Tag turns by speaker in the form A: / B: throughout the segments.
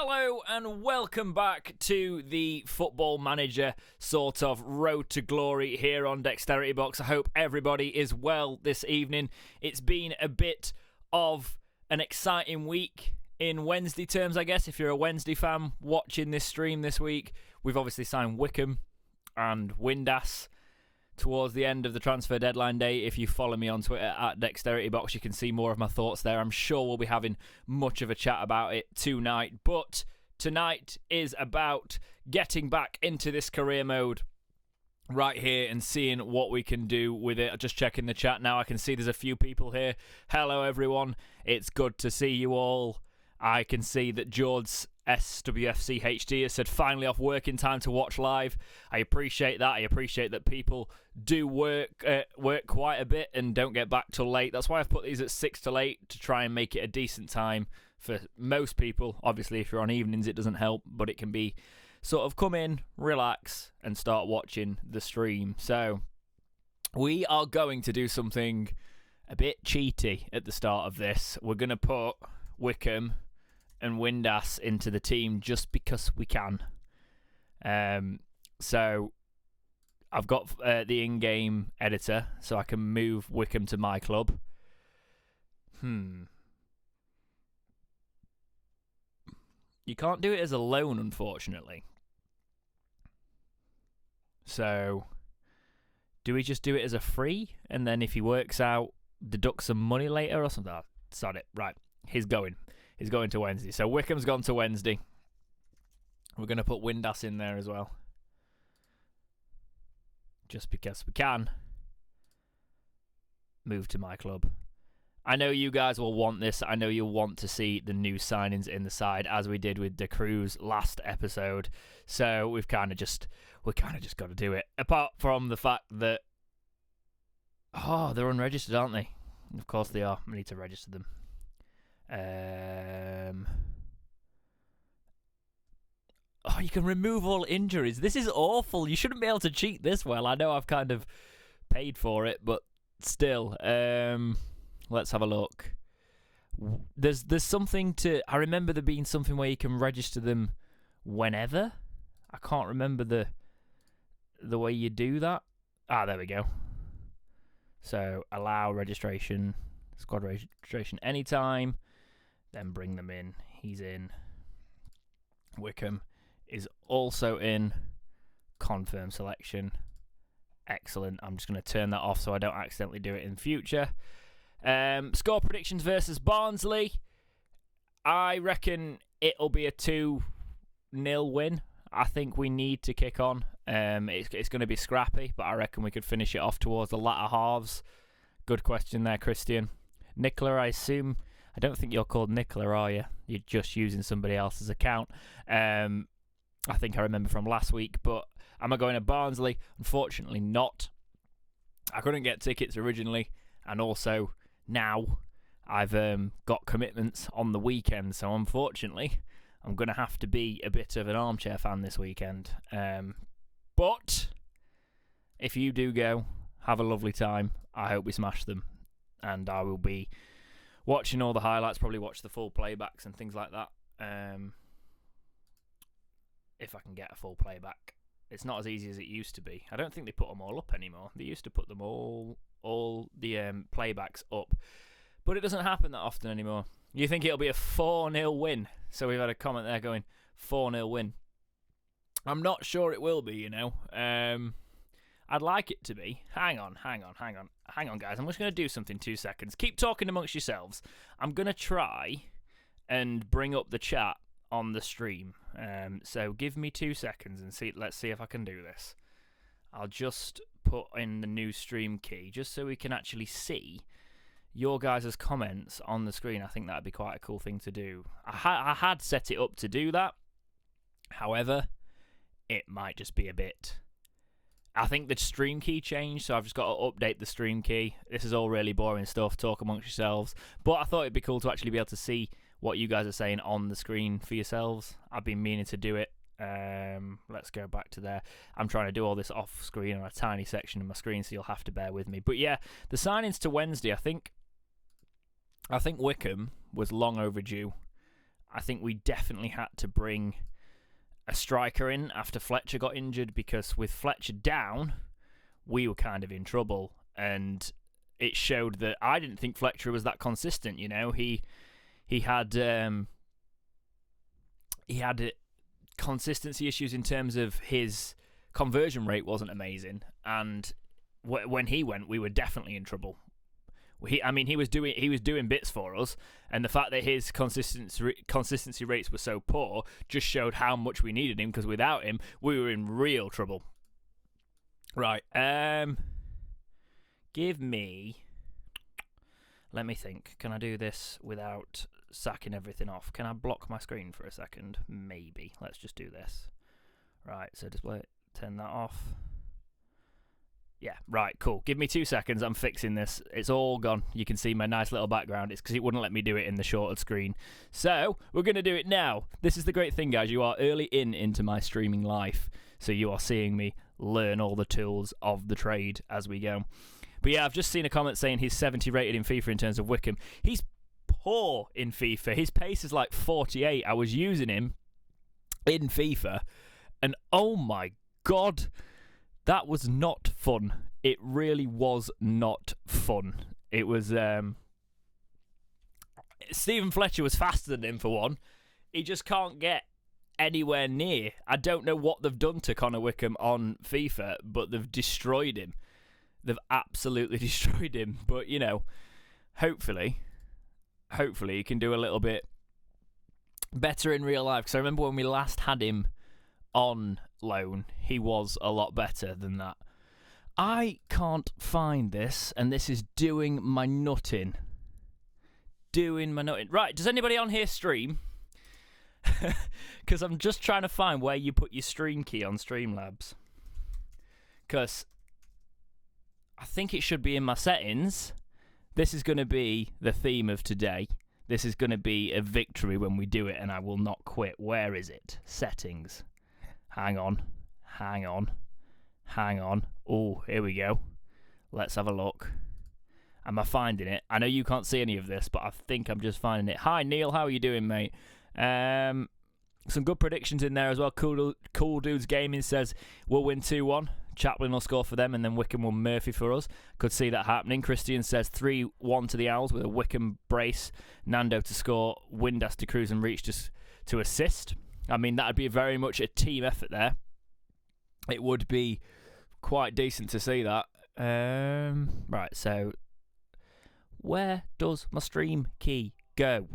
A: Hello and welcome back to the Football Manager sort of road to glory here on Dexteritybox. I hope everybody is well this evening. It's been a bit of an exciting week in Wednesday terms, I guess. If you're a Wednesday fan watching this stream this week, we've obviously signed Wickham and Windass towards the end of the transfer deadline day. If you follow me on Twitter at Dexteritybox, you can see more of my thoughts there. I'm sure we'll be having much of a chat about it tonight. But tonight is about getting back into this career mode right here and seeing what we can do with it. Just checking the chat now. I can see there's a few people here. Hello, everyone. It's good to see you all. I can see that George Swfc HD has said finally off work in time to watch live. I appreciate that. I appreciate that people do work quite a bit and don't get back till late. That's why I've put these at 6 till 8 to try and make it a decent time for most people. Obviously, if you're on evenings, it doesn't help, but it can be sort of come in, relax, and start watching the stream. So we are going to do something a bit cheaty at the start of this. We're going to put Wickham and Windass into the team just because we can. So I've got the in-game editor, so I can move Wickham to my club. You can't do it as a loan, unfortunately. So do we just do it as a free, and then if he works out, deduct some money later or something? That's it. Right, he's going. He's going to Wednesday. So Wickham's gone to Wednesday. We're going to put Windass in there as well. Just because we can. Move to my club. I know you guys will want this. I know you'll want to see the new signings in the side, as we did with the Cruz last episode. So we've kind of just got to do it. Apart from the fact that, they're unregistered, aren't they? Of course they are. We need to register them. You can remove all injuries. This is awful. You shouldn't be able to cheat this well. I know I've kind of paid for it, but still. Let's have a look. There's something to... I remember there being something where you can register them whenever. I can't remember the way you do that. There we go. So, allow registration, squad registration anytime. Then bring them in. He's in. Wickham is also in. Confirm selection. Excellent. I'm just going to turn that off so I don't accidentally do it in future. Score predictions versus Barnsley. I reckon it'll be a 2-0 win. I think we need to kick on. It's going to be scrappy, but I reckon we could finish it off towards the latter halves. Good question there, Christian. Nicola, I assume... I don't think you're called Nicola, are you? You're just using somebody else's account. I think I remember from last week, but am I going to Barnsley? Unfortunately not. I couldn't get tickets originally, and also now I've got commitments on the weekend, so unfortunately I'm going to have to be a bit of an armchair fan this weekend. But if you do go, have a lovely time. I hope we smash them, and I will be watching all the highlights, probably watch the full playbacks and things like that. If I can get a full playback. It's not as easy as it used to be. I don't think they put them all up anymore. They used to put them all the playbacks up. But it doesn't happen that often anymore. You think it'll be a 4-0 win? So we've had a comment there going, 4-0 win. I'm not sure it will be, you know. I'd like it to be. Hang on, guys. I'm just going to do something 2 seconds. Keep talking amongst yourselves. I'm going to try and bring up the chat on the stream. So give me 2 seconds and let's see if I can do this. I'll just put in the new stream key just so we can actually see your guys' comments on the screen. I think that'd be quite a cool thing to do. I had set it up to do that. However, it might just be a bit... I think the stream key changed, so I've just got to update the stream key. This is all really boring stuff, talk amongst yourselves. But I thought it'd be cool to actually be able to see what you guys are saying on the screen for yourselves. I've been meaning to do it. Let's go back to there. I'm trying to do all this off screen on a tiny section of my screen, so you'll have to bear with me. But yeah, the signings to Wednesday, I think Wickham was long overdue. I think we definitely had to bring a striker in after Fletcher got injured, because with Fletcher down, we were kind of in trouble, and it showed that I didn't think Fletcher was that consistent. You know, he had consistency issues in terms of his conversion rate wasn't amazing, and when he went, we were definitely in trouble. He was doing bits for us, and the fact that his consistency rates were so poor just showed how much we needed him, because without him, we were in real trouble. Right, let me think. Can I do this without sacking everything off? Can I block my screen for a second? Maybe. Let's just do this. Right, so display, turn that off. Yeah, right, cool. Give me 2 seconds. I'm fixing this. It's all gone. You can see my nice little background. It's because it wouldn't let me do it in the shorted screen. So, we're going to do it now. This is the great thing, guys. You are early into my streaming life. So you are seeing me learn all the tools of the trade as we go. But yeah, I've just seen a comment saying he's 70 rated in FIFA in terms of Wickham. He's poor in FIFA. His pace is like 48. I was using him in FIFA, and oh my God, that was not fun. It really was not fun. It was... Stephen Fletcher was faster than him, for one. He just can't get anywhere near. I don't know what they've done to Connor Wickham on FIFA, but they've destroyed him. They've absolutely destroyed him. But, you know, hopefully he can do a little bit better in real life. Because I remember when we last had him on loan, he was a lot better than that. I can't find this, and this is doing my nutting. Right, does anybody on here stream? Because I'm just trying to find where you put your stream key on Streamlabs. Because I think it should be in my settings. This is going to be the theme of today. This is going to be a victory when we do it, and I will not quit. Where is it? Settings. Hang on. Oh, here we go. Let's have a look. Am I finding it? I know you can't see any of this, but I think I'm just finding it. Hi, Neil. How are you doing, mate? Some good predictions in there as well. Cool Dudes Gaming says we'll win 2-1. Chaplin will score for them, and then Wickham will Murphy for us. Could see that happening. Christian says 3-1 to the Owls with a Wickham brace. Nando to score. Windass to Cruz and Reach to assist. I mean, that would be very much a team effort there. It would be quite decent to see that. Right, so where does my stream key go?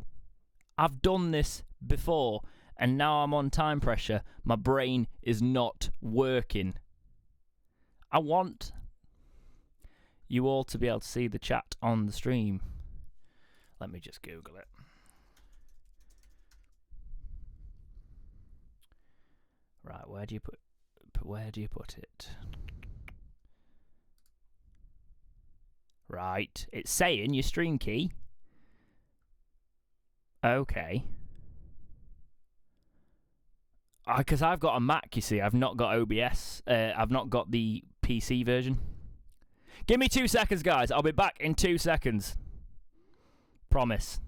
A: I've done this before, and now I'm on time pressure. My brain is not working. I want you all to be able to see the chat on the stream. Let me just Google it. Right, where do you put it? Right, it's saying your stream key. Okay. Because I've got a Mac, you see. I've not got OBS. I've not got the PC version. Give me 2 seconds, guys. I'll be back in 2 seconds. Promise.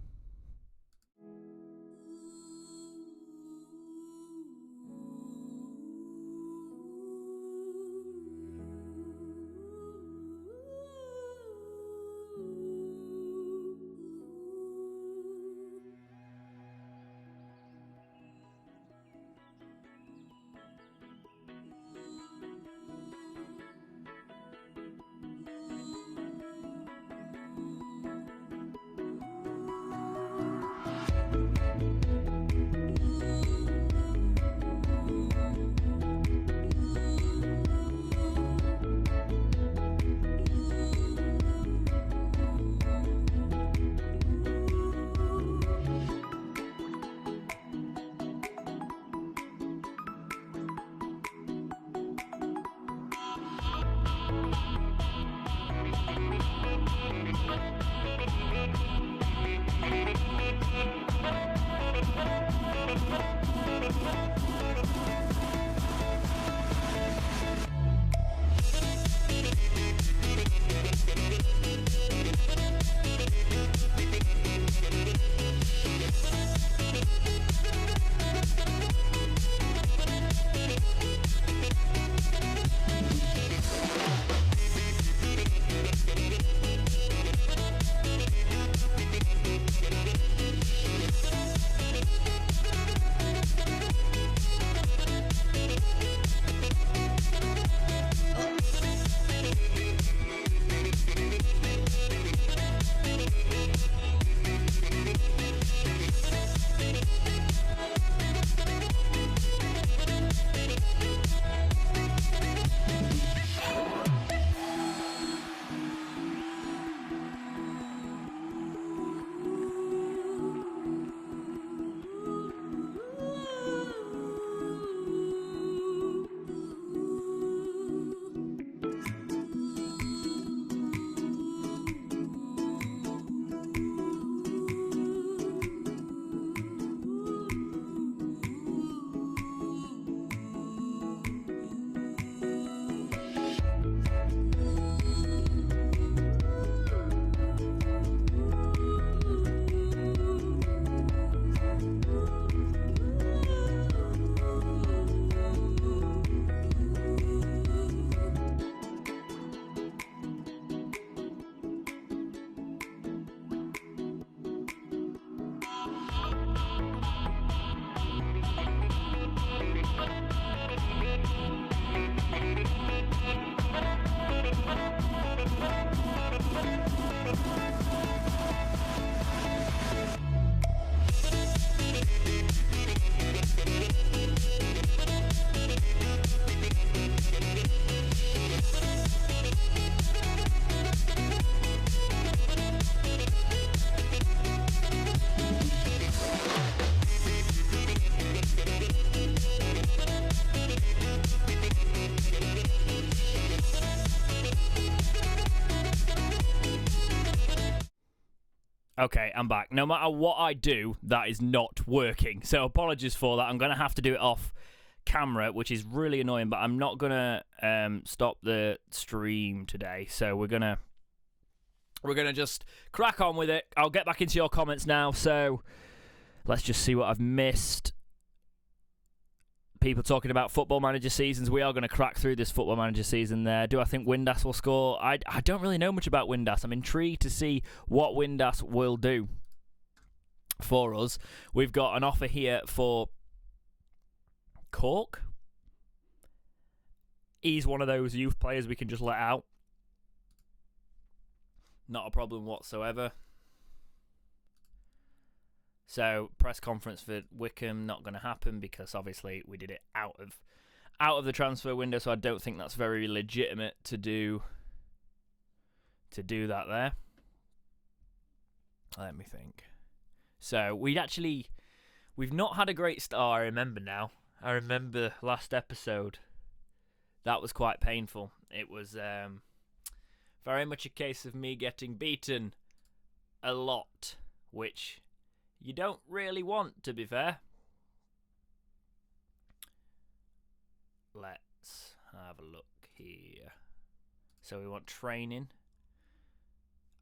A: Okay, I'm back. No matter what I do, that is not working. So apologies for that. I'm going to have to do it off camera, which is really annoying, but I'm not going to stop the stream today. So we're going to just crack on with it. I'll get back into your comments now. So let's just see what I've missed. People talking about Football Manager seasons. We are going to crack through this Football Manager season there. Do I think Windass will score? I don't really know much about Windass. I'm intrigued to see what Windass will do for us. We've got an offer here for Cork. He's one of those youth players we can just let out. Not a problem whatsoever. So, press conference for Wickham, not going to happen because obviously we did it out of the transfer window, so I don't think that's very legitimate to do that there. Let me think. So, we've not had a great start, I remember now. I remember last episode. That was quite painful. It was very much a case of me getting beaten a lot, which you don't really want, to be fair. Let's have a look here. So we want training.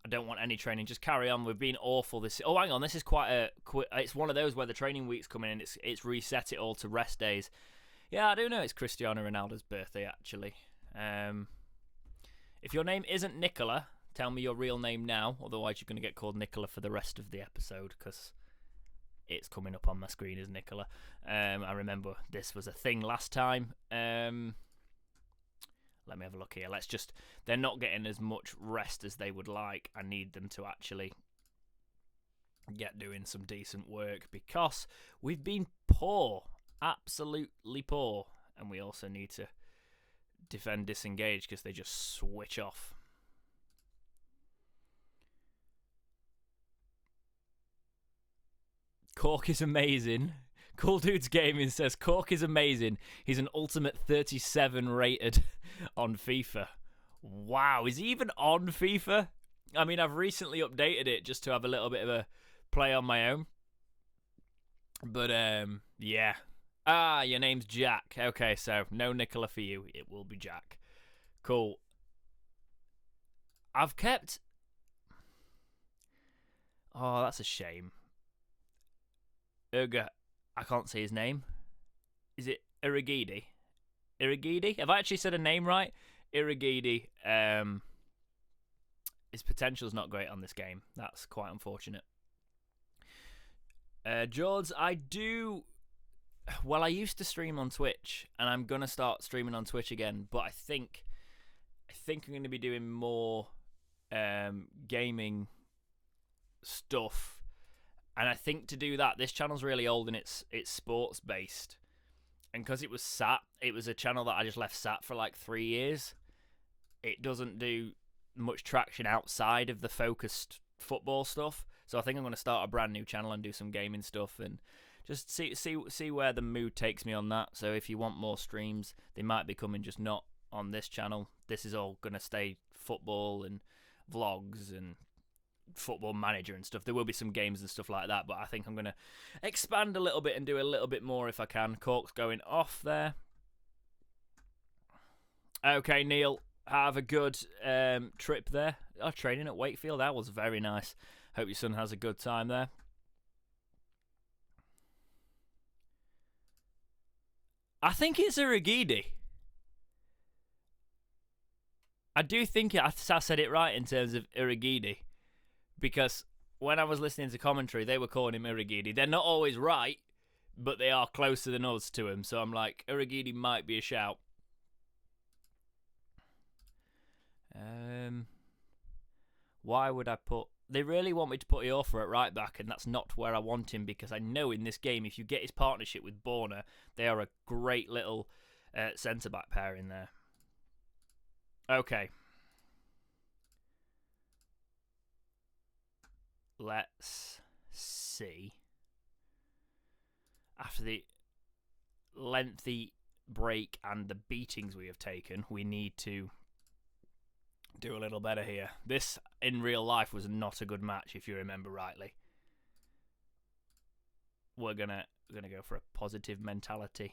A: I don't want any training. Just carry on. We've been awful this. Oh, hang on. This is quite a. It's one of those where the training week's coming in. It's reset it all to rest days. Yeah, I do know it's Cristiano Ronaldo's birthday actually. If your name isn't Nicola, tell me your real name now. Otherwise, you're going to get called Nicola for the rest of the episode because it's coming up on my screen as Nicola. I remember this was a thing last time. Let me have a look here. They're not getting as much rest as they would like. I need them to actually get doing some decent work because we've been poor. Absolutely poor. And we also need to defend disengage because they just switch off. Cork is amazing. Cool Dudes Gaming says Cork is amazing. He's an ultimate 37 rated on FIFA. Wow, is he even on FIFA? I mean, I've recently updated it just to have a little bit of a play on my own. But, yeah. Ah, your name's Jack. Okay, so no Nicola for you. It will be Jack. Cool. I've kept... Oh, that's a shame. Urga, I can't say his name. Is it Irigidi? Irigidi? Have I actually said a name right? Irigidi. His potential's not great on this game. That's quite unfortunate. George, I do... Well, I used to stream on Twitch, and I'm going to start streaming on Twitch again, but I think I'm going to be doing more gaming stuff. And I think to do that, this channel's really old and it's sports based. And because it was a channel that I just left sat for like 3 years. It doesn't do much traction outside of the focused football stuff. So I think I'm going to start a brand new channel and do some gaming stuff and just see where the mood takes me on that. So if you want more streams, they might be coming, just not on this channel. This is all going to stay football and vlogs and Football Manager and stuff. There will be some games and stuff like that, but I think I'm going to expand a little bit and do a little bit more if I can. Cork's going off there. Okay, Neil, have a good trip there. Oh, training at Wakefield, that was very nice. Hope your son has a good time there. I think it's Irigidi. I do think I said it right in terms of Irigidi. Because when I was listening to commentary, they were calling him Irigidi. They're not always right, but they are closer than us to him. So I'm like, Irigidi might be a shout. Why would I put... They really want me to put Iorfa at right back, and that's not where I want him, because I know in this game, if you get his partnership with Borna, they are a great little centre-back pair in there. Okay. Let's see. After the lengthy break and the beatings we have taken, we need to do a little better here. This, in real life, was not a good match, if you remember rightly. We're gonna go for a positive mentality.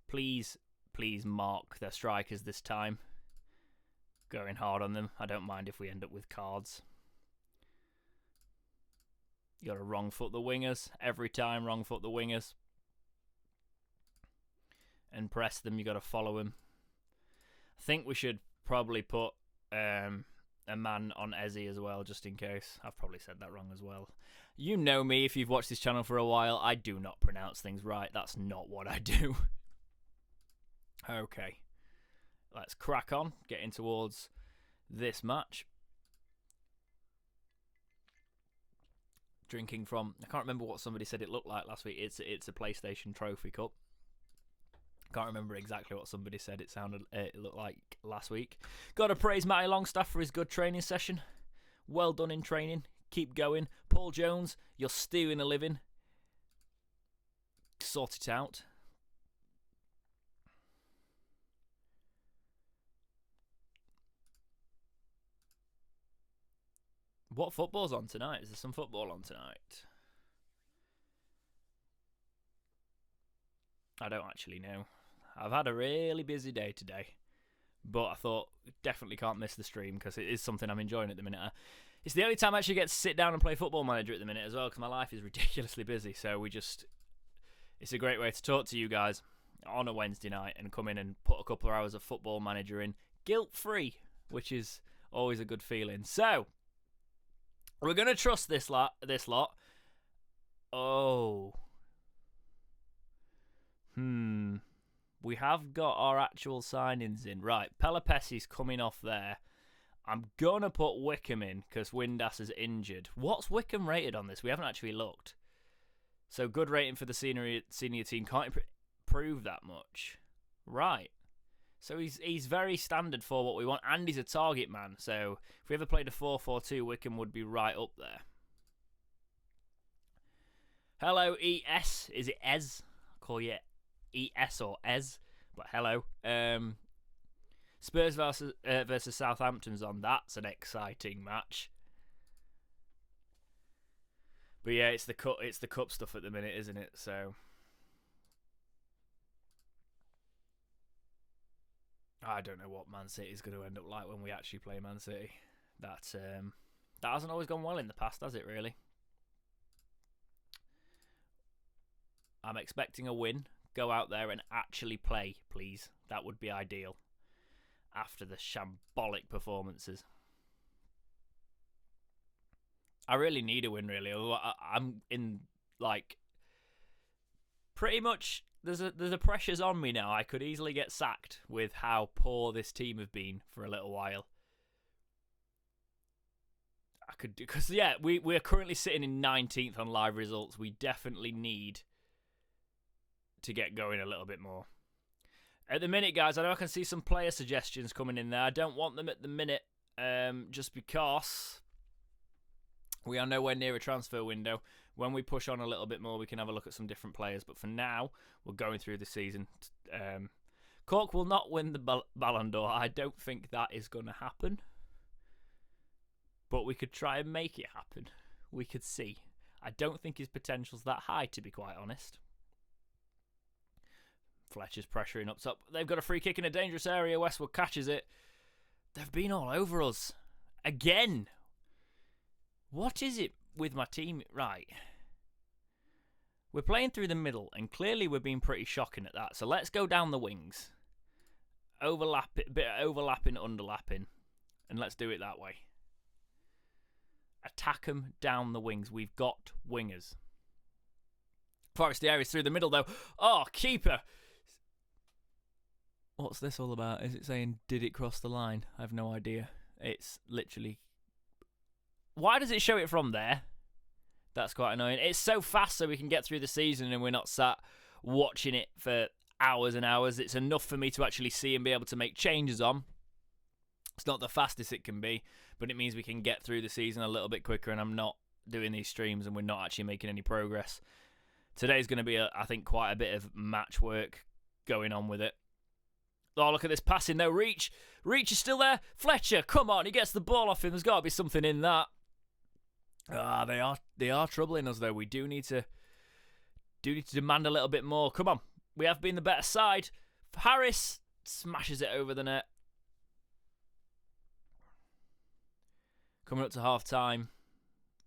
A: Please mark their strikers this time. Going hard on them. I don't mind if we end up with cards. You got to wrong foot the wingers. Every time, wrong foot the wingers. And press them. You got to follow them. I think we should probably put a man on Ezzy as well, just in case. I've probably said that wrong as well. You know me, if you've watched this channel for a while, I do not pronounce things right. That's not what I do. Okay. Let's crack on, getting towards this match. Drinking from, I can't remember what somebody said it looked like last week. It's a PlayStation Trophy Cup. Can't remember exactly what somebody said it looked like last week. Got to praise Matty Longstaff for his good training session. Well done in training. Keep going. Paul Jones, you're stealing a living. Sort it out. What football's on tonight? Is there some football on tonight? I don't actually know. I've had a really busy day today, but I thought definitely can't miss the stream because it is something I'm enjoying at the minute. It's the only time I actually get to sit down and play Football Manager at the minute as well, because my life is ridiculously busy. So it's a great way to talk to you guys on a Wednesday night and come in and put a couple of hours of Football Manager in guilt-free, which is always a good feeling. So we're gonna trust this lot. Oh. We have got our actual signings in. Right, Pelopessi's coming off there. I'm going to put Wickham in because Windass is injured. What's Wickham rated on this? We haven't actually looked. So good rating for the senior team. Can't improve that much. Right. So he's very standard for what we want. And he's a target man. So if we ever played a 4-4-2, Wickham would be right up there. Hello, ES. Is it Ez? I'll call you ES or Ez, but hello. Spurs versus Southampton's on. That's an exciting match. But yeah, it's the cup stuff at the minute, isn't it? So I don't know what Man City is going to end up like when we actually play Man City. That hasn't always gone well in the past, has it? Really. I'm expecting a win. Go out there and actually play, please. That would be ideal. After the shambolic performances. I really need a win, really. I'm in, like, pretty much, there's a pressure's on me now. I could easily get sacked with how poor this team have been for a little while. Because, yeah, we're currently sitting in 19th on live results. We definitely need to get going a little bit more. At the minute, guys, I know I can see some player suggestions coming in there. I don't want them at the minute, just because we are nowhere near a transfer window. When we push on a little bit more, we can have a look at some different players. But for now, we're going through the season. Cork will not win the Ballon d'Or. I don't think that is going to happen. But we could try and make it happen. We could see. I don't think his potential's that high, to be quite honest. Fletcher's pressuring up top. They've got a free kick in a dangerous area. Westwood catches it. They've been all over us. Again. What is it with my team? Right. We're playing through the middle, and clearly we're being pretty shocking at that. So let's go down the wings. Overlap it, bit of overlapping, underlapping. And let's do it that way. Attack them down the wings. We've got wingers. Forestieri is through the middle, though. Oh, keeper. What's this all about? Is it saying, did it cross the line? I have no idea. It's literally... Why does it show it from there? That's quite annoying. It's so fast so we can get through the season and we're not sat watching it for hours and hours. It's enough for me to actually see and be able to make changes on. It's not the fastest it can be, but it means we can get through the season a little bit quicker, and I'm not doing these streams and we're not actually making any progress. Today's going to be, I think, quite a bit of match work going on with it. Oh, look at this passing, though. Reach is still there. Fletcher, come on. He gets the ball off him. There's got to be something in that. They are troubling us, though. We do need to demand a little bit more. Come on. We have been the better side. Harris smashes it over the net. Coming up to half-time.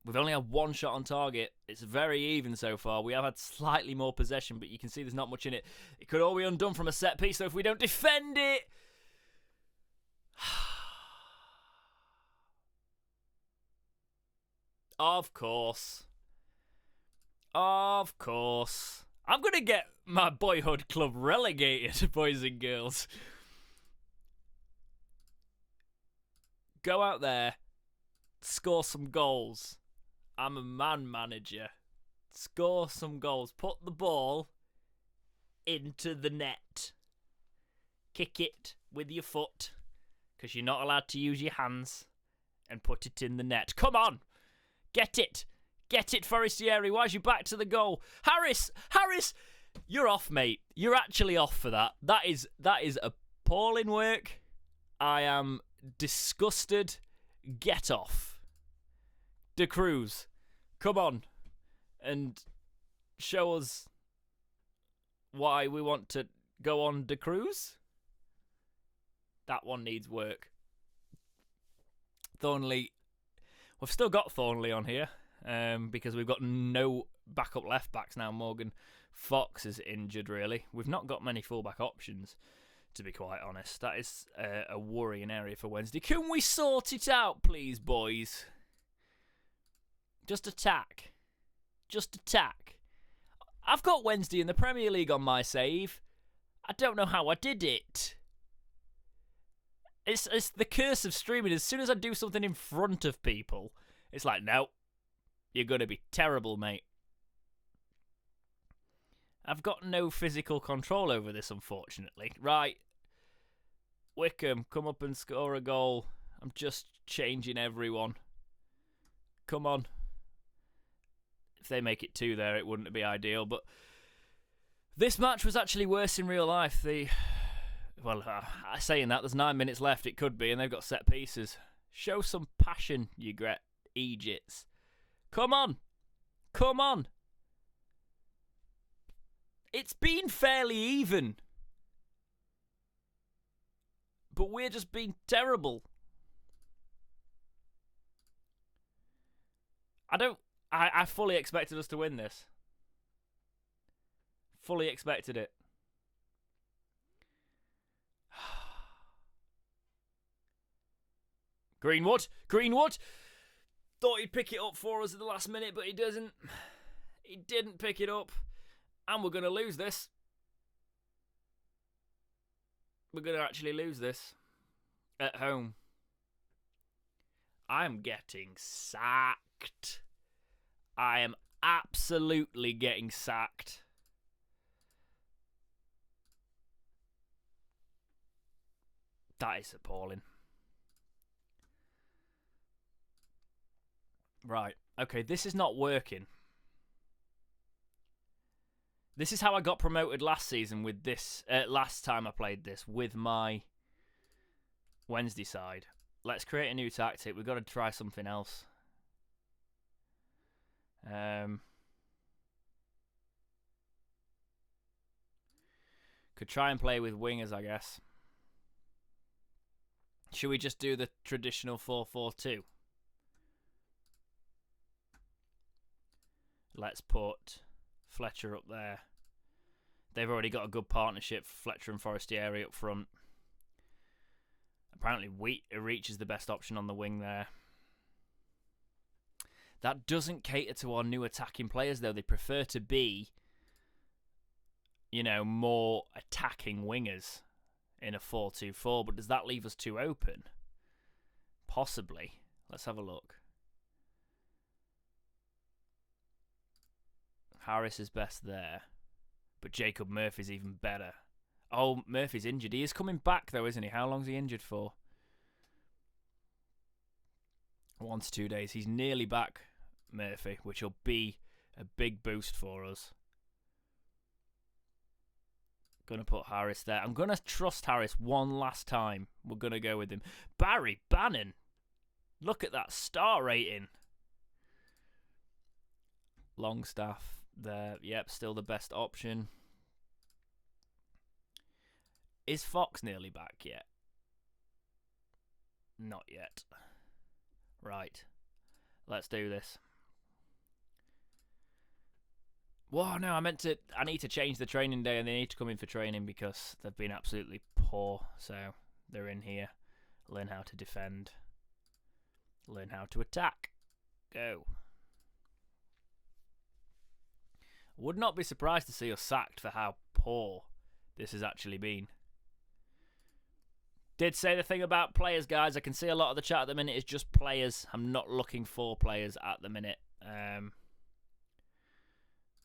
A: We've only had one shot on target. It's very even so far. We have had slightly more possession, but you can see there's not much in it. It could all be undone from a set piece, so if we don't defend it... Of course. Of course. I'm going to get my boyhood club relegated, boys and girls. Go out there. Score some goals. I'm a man manager. Score some goals. Put the ball into the net. Kick it with your foot, because you're not allowed to use your hands, and put it in the net. Come on! Get it! Get it, Forestieri. Why's you back to the goal? Harris! You're off, mate. You're actually off for that. That is appalling work. I am disgusted. Get off. De Cruz, come on and show us why we want to go on De Cruz. That one needs work. Thornley, we've still got Thornley on here because we've got no backup left backs now. Morgan Fox is injured, really. We've not got many fullback options, to be quite honest. That is a worrying area for Wednesday. Can we sort it out, please, boys? Just attack. Just attack. I've got Wednesday in the Premier League on my save. I don't know how I did it. It's the curse of streaming. As soon as I do something in front of people, it's like, no, you're going to be terrible, mate. I've got no physical control over this, unfortunately. Right. Wickham, come up and score a goal. I'm just changing everyone. Come on. If they make it 2 there, it wouldn't be ideal. But this match was actually worse in real life. Saying that, there's 9 minutes left. It could be, and they've got set pieces. Show some passion, you great Egypts. Come on. Come on. It's been fairly even. But we're just being terrible. I fully expected us to win this. Fully expected it. Greenwood. Thought he'd pick it up for us at the last minute, but he doesn't. He didn't pick it up. And we're going to lose this. We're going to actually lose this. At home. I'm getting sacked. I am absolutely getting sacked. That is appalling. Right. Okay, this is not working. This is how I got promoted last season with this. Last time I played this with my Wednesday side. Let's create a new tactic. We've got to try something else. Could try and play with wingers, I guess. Should we just do the traditional 4-4-2? Let's put Fletcher up there. They've already got a good partnership, Fletcher and Forestieri up front. Apparently Reach is the best option on the wing there. That doesn't cater to our new attacking players, though. They prefer to be, more attacking wingers in a 4-2-4. But does that leave us too open? Possibly. Let's have a look. Harris is best there. But Jacob Murphy's even better. Oh, Murphy's injured. He is coming back, though, isn't he? How long's he injured for? 1 to 2 days. He's nearly back, Murphy, which will be a big boost for us. Going to put Harris there. I'm going to trust Harris one last time. We're going to go with him. Barry Bannon. Look at that star rating. Longstaff there. Yep, still the best option. Is Fox nearly back yet? Not yet. Right. Let's do this. Whoa, no, I need to change the training day and they need to come in for training because they've been absolutely poor. So they're in here. Learn how to defend. Learn how to attack. Go. Would not be surprised to see us sacked for how poor this has actually been. Did say the thing about players, guys. I can see a lot of the chat at the minute is just players. I'm not looking for players at the minute.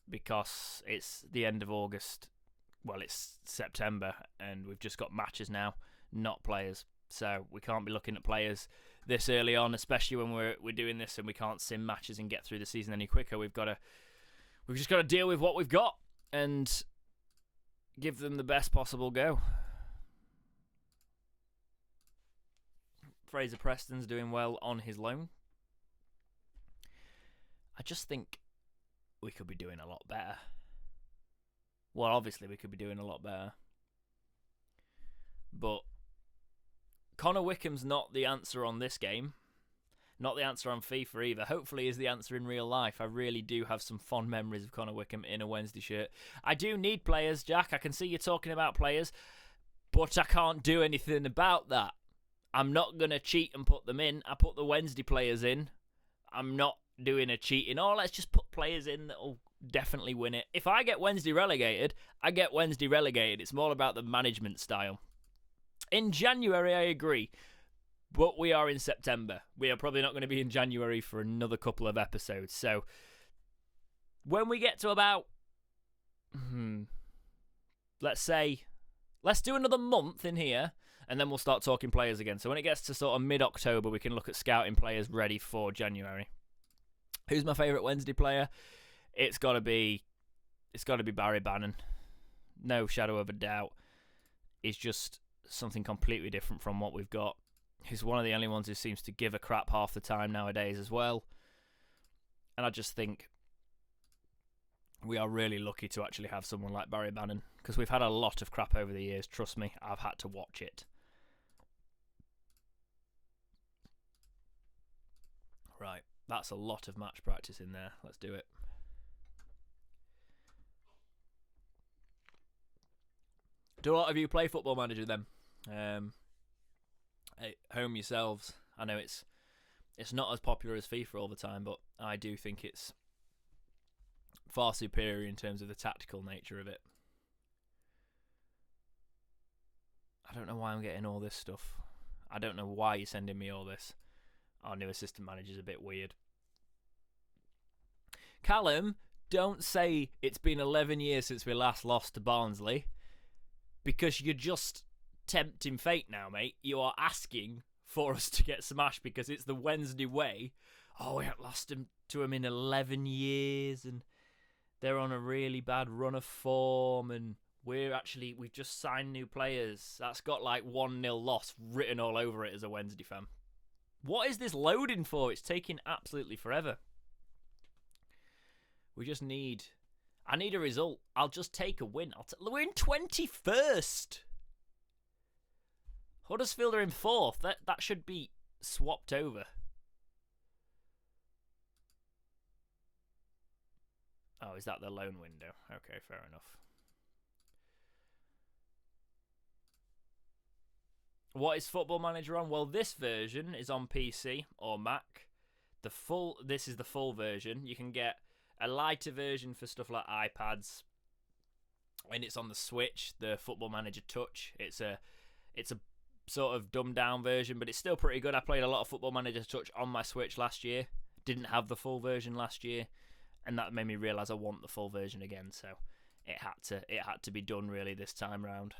A: Because it's the end of August. Well, it's September, and we've just got matches now, not players. So we can't be looking at players this early on, especially when we're doing this and we can't sim matches and get through the season any quicker. We've just got to deal with what we've got and give them the best possible go. Fraser Preston's doing well on his loan. I just think we could be doing a lot better. Well, obviously we could be doing a lot better. But Connor Wickham's not the answer on this game. Not the answer on FIFA either. Hopefully is the answer in real life. I really do have some fond memories of Connor Wickham in a Wednesday shirt. I do need players, Jack. I can see you talking about players. But I can't do anything about that. I'm not going to cheat and put them in. I put the Wednesday players in. I'm not doing a cheating. Oh, let's just put players in that'll definitely win it. If I get Wednesday relegated, I get Wednesday relegated. It's more about the management style. In January, I agree. But we are in September. We are probably not going to be in January for another couple of episodes. So, when we get to about... let's do another month in here, and then we'll start talking players again. So when it gets to sort of mid-October, we can look at scouting players ready for January. Who's my favourite Wednesday player? It's got to be Barry Bannon. No shadow of a doubt. He's just something completely different from what we've got. He's one of the only ones who seems to give a crap half the time nowadays as well. And I just think we are really lucky to actually have someone like Barry Bannon, because we've had a lot of crap over the years. Trust me, I've had to watch it. Right, that's a lot of match practice in there. Let's do it. Do a lot of you play Football Manager then? At home yourselves. I know it's not as popular as FIFA all the time, but I do think it's far superior in terms of the tactical nature of it. I don't know why I'm getting all this stuff. I don't know why you're sending me all this. Our new assistant manager's a bit weird. Callum, don't say it's been 11 years since we last lost to Barnsley, because you're just tempting fate now, mate. You are asking for us to get smashed because it's the Wednesday way. Oh, we haven't lost to him in 11 years, and they're on a really bad run of form, and we've just signed new players. That's got like 1-0 loss written all over it as a Wednesday fan. What is this loading for? It's taking absolutely forever. I need a result. I'll just take a win. We're in 21st. Huddersfield are in 4th. That should be swapped over. Oh, is that the loan window? Okay, fair enough. What is Football Manager on? Well, this version is on PC or Mac. This is the full version. You can get a lighter version for stuff like iPads, and it's on the Switch, the Football Manager Touch. It's a sort of dumbed down version, but it's still pretty good. I played a lot of Football Manager Touch on my Switch last year. Didn't have the full version last year, and that made me realise I want the full version again. So it had to be done really this time round.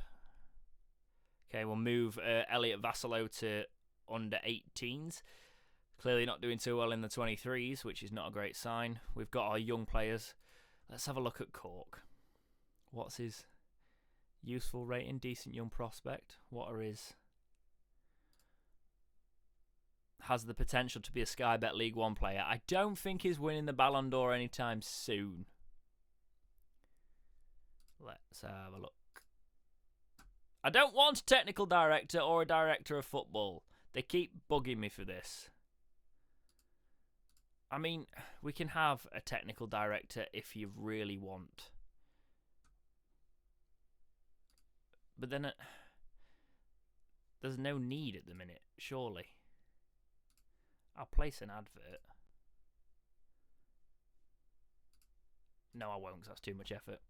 A: Okay, we'll move Elliot Vassalo to under 18s. Clearly not doing too well in the 23s, which is not a great sign. We've got our young players. Let's have a look at Cork. What's his Useful rating, decent young prospect. What are his? Has the potential to be a Sky Bet League One player. I don't think he's winning the Ballon d'Or anytime soon. Let's have a look. I don't want a technical director or a director of football. They keep bugging me for this. I mean, we can have a technical director if you really want. But then there's no need at the minute, surely. I'll place an advert. No, I won't, because that's too much effort.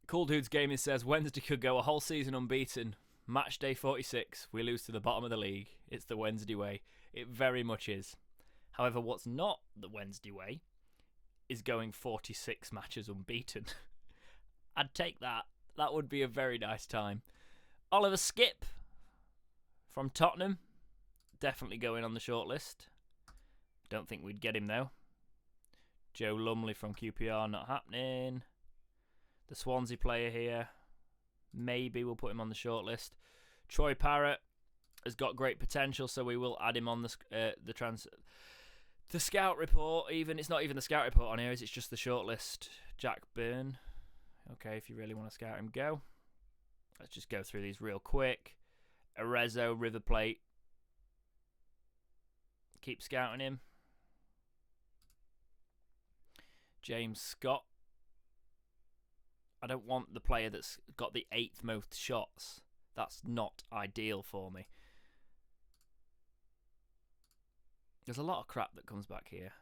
A: Cool Dudes Gaming says Wednesday could go a whole season unbeaten. Match day 46, we lose to the bottom of the league. It's the Wednesday way. It very much is. However, what's not the Wednesday way is going 46 matches unbeaten. I'd take that. That would be a very nice time. Oliver Skip from Tottenham, definitely going on the shortlist. Don't think we'd get him though. Joe Lumley from QPR, not happening. The Swansea player here, maybe we'll put him on the shortlist. Troy Parrott has got great potential, so we will add him on the scout report. Even it's not even the scout report on here, it's just the shortlist. Jack Byrne. Okay, if you really want to scout him, go. Let's just go through these real quick. Arezzo, River Plate. Keep scouting him. James Scott. I don't want the player that's got the 8th most shots. That's not ideal for me. There's a lot of crap that comes back here.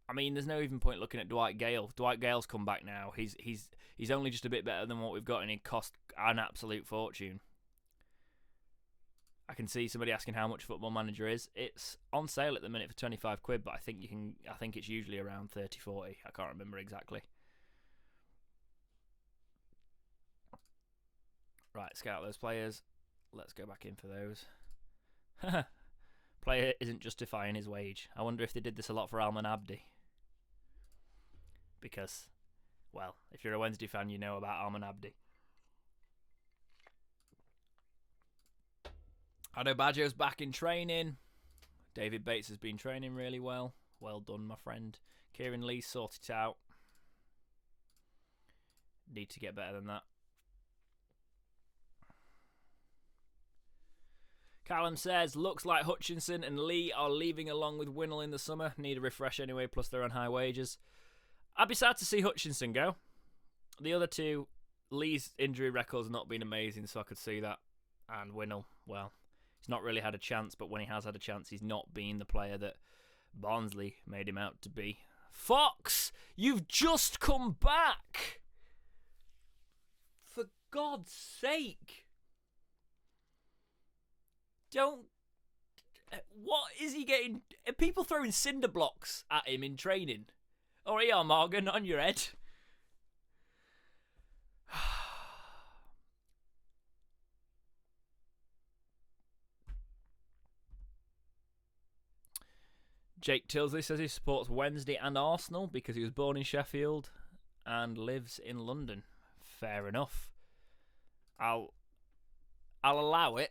A: I mean, there's no even point looking at Dwight Gale. Dwight Gale's come back now. He's only just a bit better than what we've got, and he cost an absolute fortune. I can see somebody asking how much Football Manager is. It's on sale at the minute for 25 quid, but I think it's usually around 30, 40. I can't remember exactly. Right, scout those players. Let's go back in for those. Player isn't justifying his wage. I wonder if they did this a lot for Alman Abdi. Because, well, if you're a Wednesday fan, you know about Alman Abdi. Ado Baggio's back in training. David Bates has been training really well. Well done, my friend. Kieran Lee sorted it out. Need to get better than that. Callum says, looks like Hutchinson and Lee are leaving along with Winnell in the summer. Need a refresh anyway, plus they're on high wages. I'd be sad to see Hutchinson go. The other two, Lee's injury record's not been amazing, so I could see that. And Winnell, well, he's not really had a chance, but when he has had a chance, he's not been the player that Barnsley made him out to be. Fox, you've just come back! For God's sake! Don't... What is he getting... Are people throwing cinder blocks at him in training? Or here, Morgan, on your head. Jake Tilsley says he supports Wednesday and Arsenal because he was born in Sheffield and lives in London. Fair enough. I'll allow it.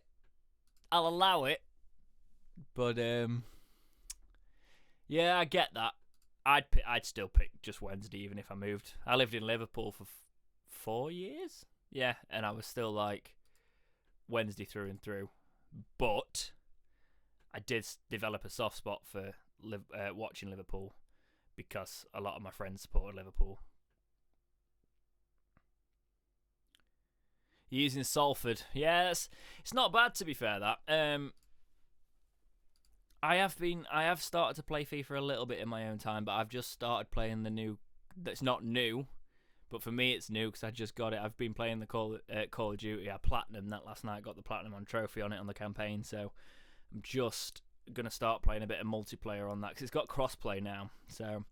A: I'll allow it. But yeah, I get that. I'd still pick just Wednesday even if I moved. I lived in Liverpool for 4 years. Yeah, and I was still like Wednesday through and through. But I did develop a soft spot for watching Liverpool because a lot of my friends supported Liverpool. Using Salford. Yeah, it's not bad to be fair, that. I have started to play FIFA a little bit in my own time, but I've just started playing the new. That's not new, but for me it's new because I just got it. I've been playing the Call of Duty. I platinum that last night. Got the platinum on trophy on it on the campaign, so I'm just gonna start playing a bit of multiplayer on that because it's got crossplay now. So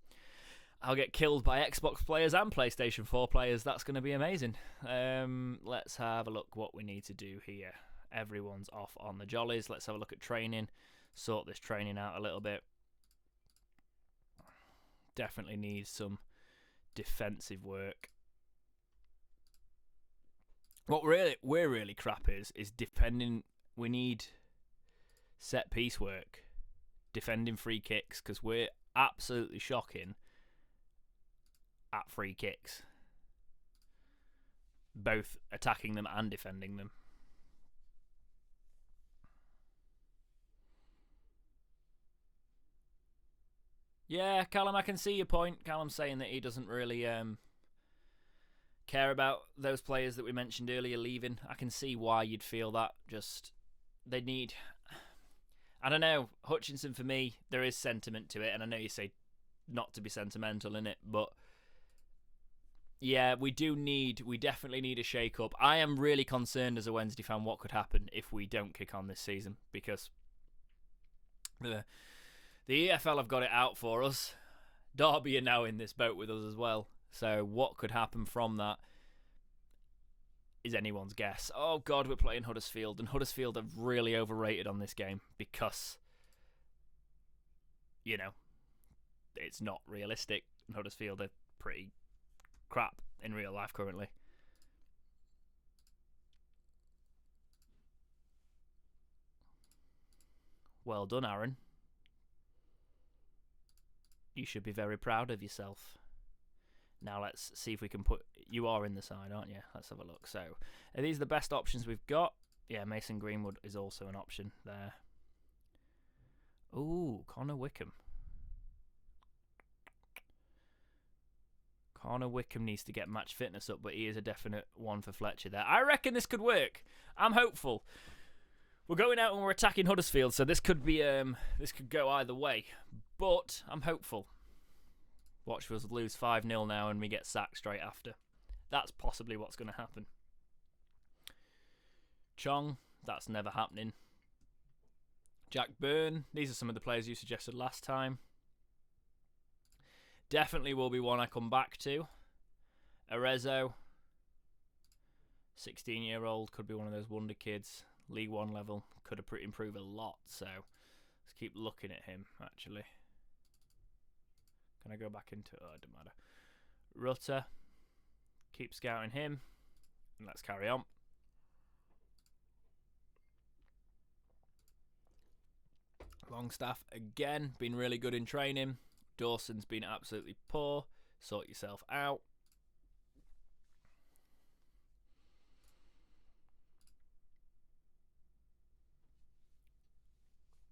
A: I'll get killed by Xbox players and PlayStation 4 players. That's gonna be amazing. Let's have a look what we need to do here. Everyone's off on the jollies. Let's have a look at training. Sort this training out a little bit. definitely needs some defensive work. What we're really crap is defending. We need set piece work, defending free kicks, because we're absolutely shocking at free kicks, both attacking them and defending them. Yeah, Callum, I can see your point. Callum's saying that he doesn't really care about those players that we mentioned earlier leaving. I can see why you'd feel that. Just, they need... I don't know. Hutchinson, for me, there is sentiment to it, and I know you say not to be sentimental in it, but yeah, we definitely need a shake-up. I am really concerned as a Wednesday fan what could happen if we don't kick on this season, because the EFL have got it out for us. Derby are now in this boat with us as well. So what could happen from that is anyone's guess. Oh God, we're playing Huddersfield, and Huddersfield are really overrated on this game because, you know, it's not realistic. Huddersfield are pretty crap in real life currently. Well done, Aaron. You should be very proud of yourself. Now let's see if we can put... You are in the side, aren't you? Let's have a look. So, are these the best options we've got? Yeah, Mason Greenwood is also an option there. Ooh, Connor Wickham. Connor Wickham needs to get match fitness up, but he is a definite one for Fletcher there. I reckon this could work. I'm hopeful. We're going out and we're attacking Huddersfield, so this could be this could go either way. But I'm hopeful. Watch us lose 5-0 now and we get sacked straight after. That's possibly what's going to happen. Chong, that's never happening. Jack Byrne, these are some of the players you suggested last time. Definitely will be one I come back to. Arezzo, 16-year-old, could be one of those wonder kids. League One level, could improve a lot, so let's keep looking at him, actually. Can I go back into it? Oh, it doesn't matter. Rutter, keep scouting him, and let's carry on. Longstaff, again, been really good in training. Dawson's been absolutely poor. Sort yourself out.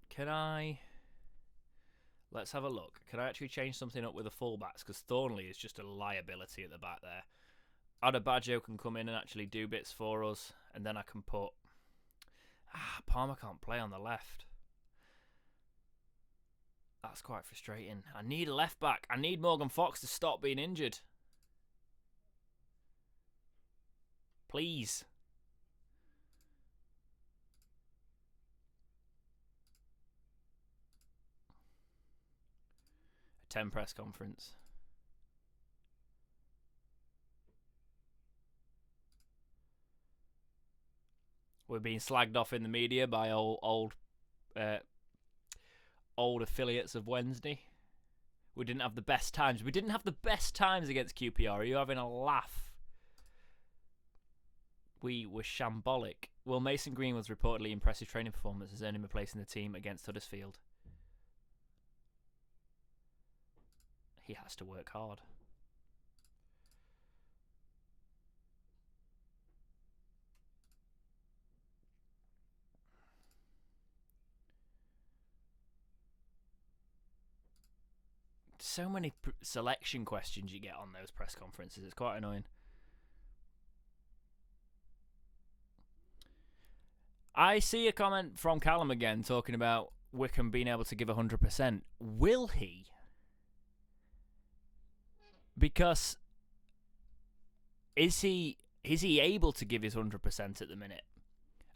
A: Can I... Let's have a look. Can I actually change something up with the fullbacks? Because Thornley is just a liability at the back there. Adebayo can come in and actually do bits for us. And then I can put... Palmer can't play on the left. That's quite frustrating. I need a left back. I need Morgan Fox to stop being injured. Please. A 10 press conference. We're being slagged off in the media by old affiliates of Wednesday. We didn't have the best times. We didn't have the best times against QPR. Are you having a laugh? We were shambolic. Well, Mason Greenwood's reportedly impressive training performance has earned him a place in the team against Huddersfield. He has to work hard. So many selection questions you get on those press conferences. It's quite annoying. I see a comment from Callum again talking about Wickham being able to give 100%. Will he? Because is he able to give his 100% at the minute?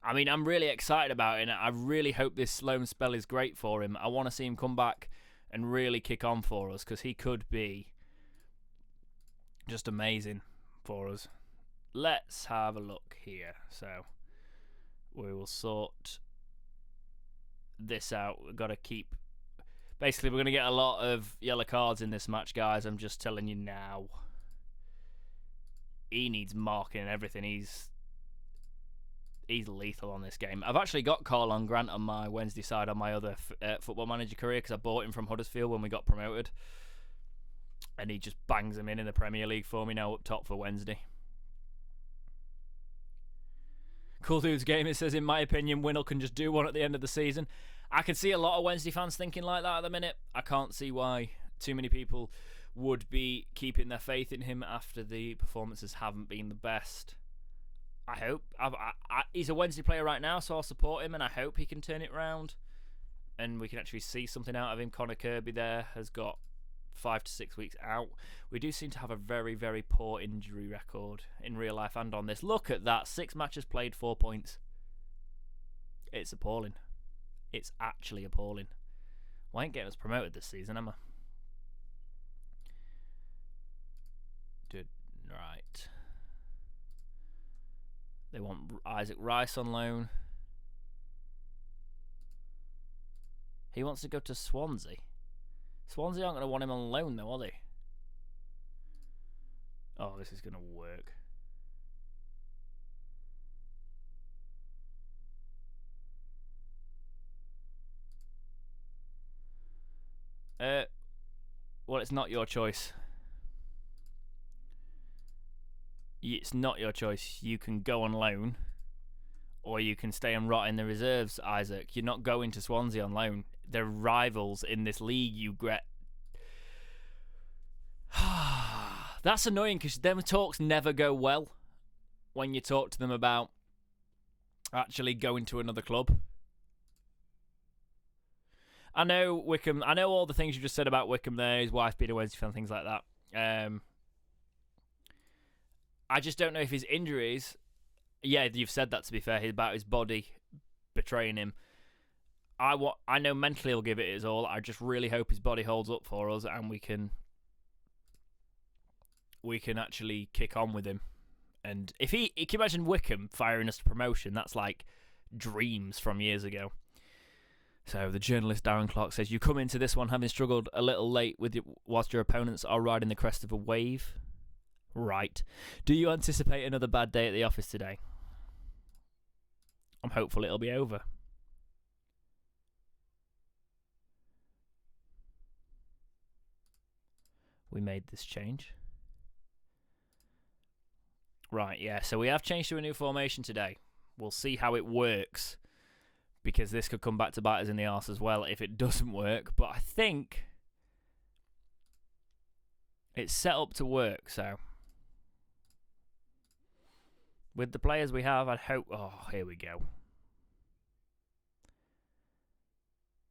A: I mean, I'm really excited about it, and I really hope this loan spell is great for him. I want to see him come back and really kick on for us, because he could be just amazing for us. Let's have a look here. So we will sort this out. We've got to keep Basically, we're going to get a lot of yellow cards in this match, guys. I'm just telling you now. He needs marking and everything. He's lethal on this game. I've actually got Carlon Grant on my Wednesday side on my other Football Manager career because I bought him from Huddersfield when we got promoted. And he just bangs him in the Premier League for me now up top for Wednesday. Cool Dudes Game, it says, in my opinion, Winnell can just do one at the end of the season. I can see a lot of Wednesday fans thinking like that at the minute. I can't see why too many people would be keeping their faith in him after the performances haven't been the best. I hope. He's a Wednesday player right now, so I'll support him, and I hope he can turn it round. And we can actually see something out of him. Connor Kirby there has got 5 to 6 weeks out. We do seem to have a very, very poor injury record in real life and on this. Look at that. 6 matches played, 4 points. It's appalling. It's actually appalling. Well, I ain't getting us promoted this season, am I? Right. They want Isaac Rice on loan. He wants to go to Swansea. Swansea aren't going to want him on loan, though, are they? Oh, this is going to work. Well, it's not your choice. It's not your choice. You can go on loan, or you can stay and rot in the reserves, Isaac. You're not going to Swansea on loan. They're rivals in this league, you get. That's annoying because them talks never go well when you talk to them about actually going to another club. I know Wickham. I know all the things you just said about Wickham there, his wife being a Wednesday fan, things like that. I just don't know if his injuries... Yeah, you've said that, to be fair, about his body betraying him. I know mentally he'll give it his all. I just really hope his body holds up for us and we can actually kick on with him. And if can you imagine Wickham firing us to promotion? That's like dreams from years ago. So the journalist Darren Clark says, you come into this one having struggled a little late whilst your opponents are riding the crest of a wave. Right. Do you anticipate another bad day at the office today? I'm hopeful it'll be over. We made this change. Right, yeah, so we have changed to a new formation today. We'll see how it works, because this could come back to bite us in the arse as well if it doesn't work. But I think it's set up to work, so with the players we have, I'd hope... Oh, here we go.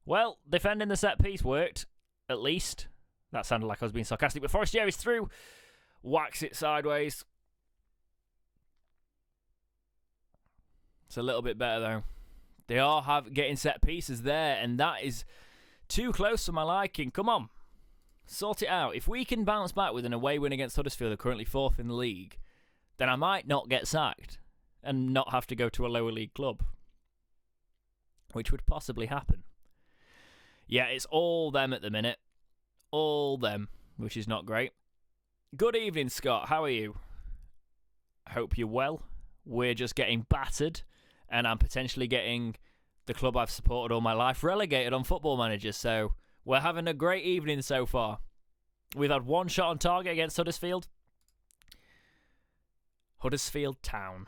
A: Well, defending the set piece worked, at least. That sounded like I was being sarcastic, but Forestier is through. Whacks it sideways. It's a little bit better, though. They are getting set pieces there, and that is too close for my liking. Come on. Sort it out. If we can bounce back with an away win against Huddersfield, who are currently 4th in the league, then I might not get sacked and not have to go to a lower league club, which would possibly happen. Yeah, it's all them at the minute. All them, which is not great. Good evening, Scott. How are you? Hope you're well. We're just getting battered, and I'm potentially getting the club I've supported all my life relegated on Football Manager, so we're having a great evening so far. We've had one shot on target against Huddersfield. Huddersfield Town.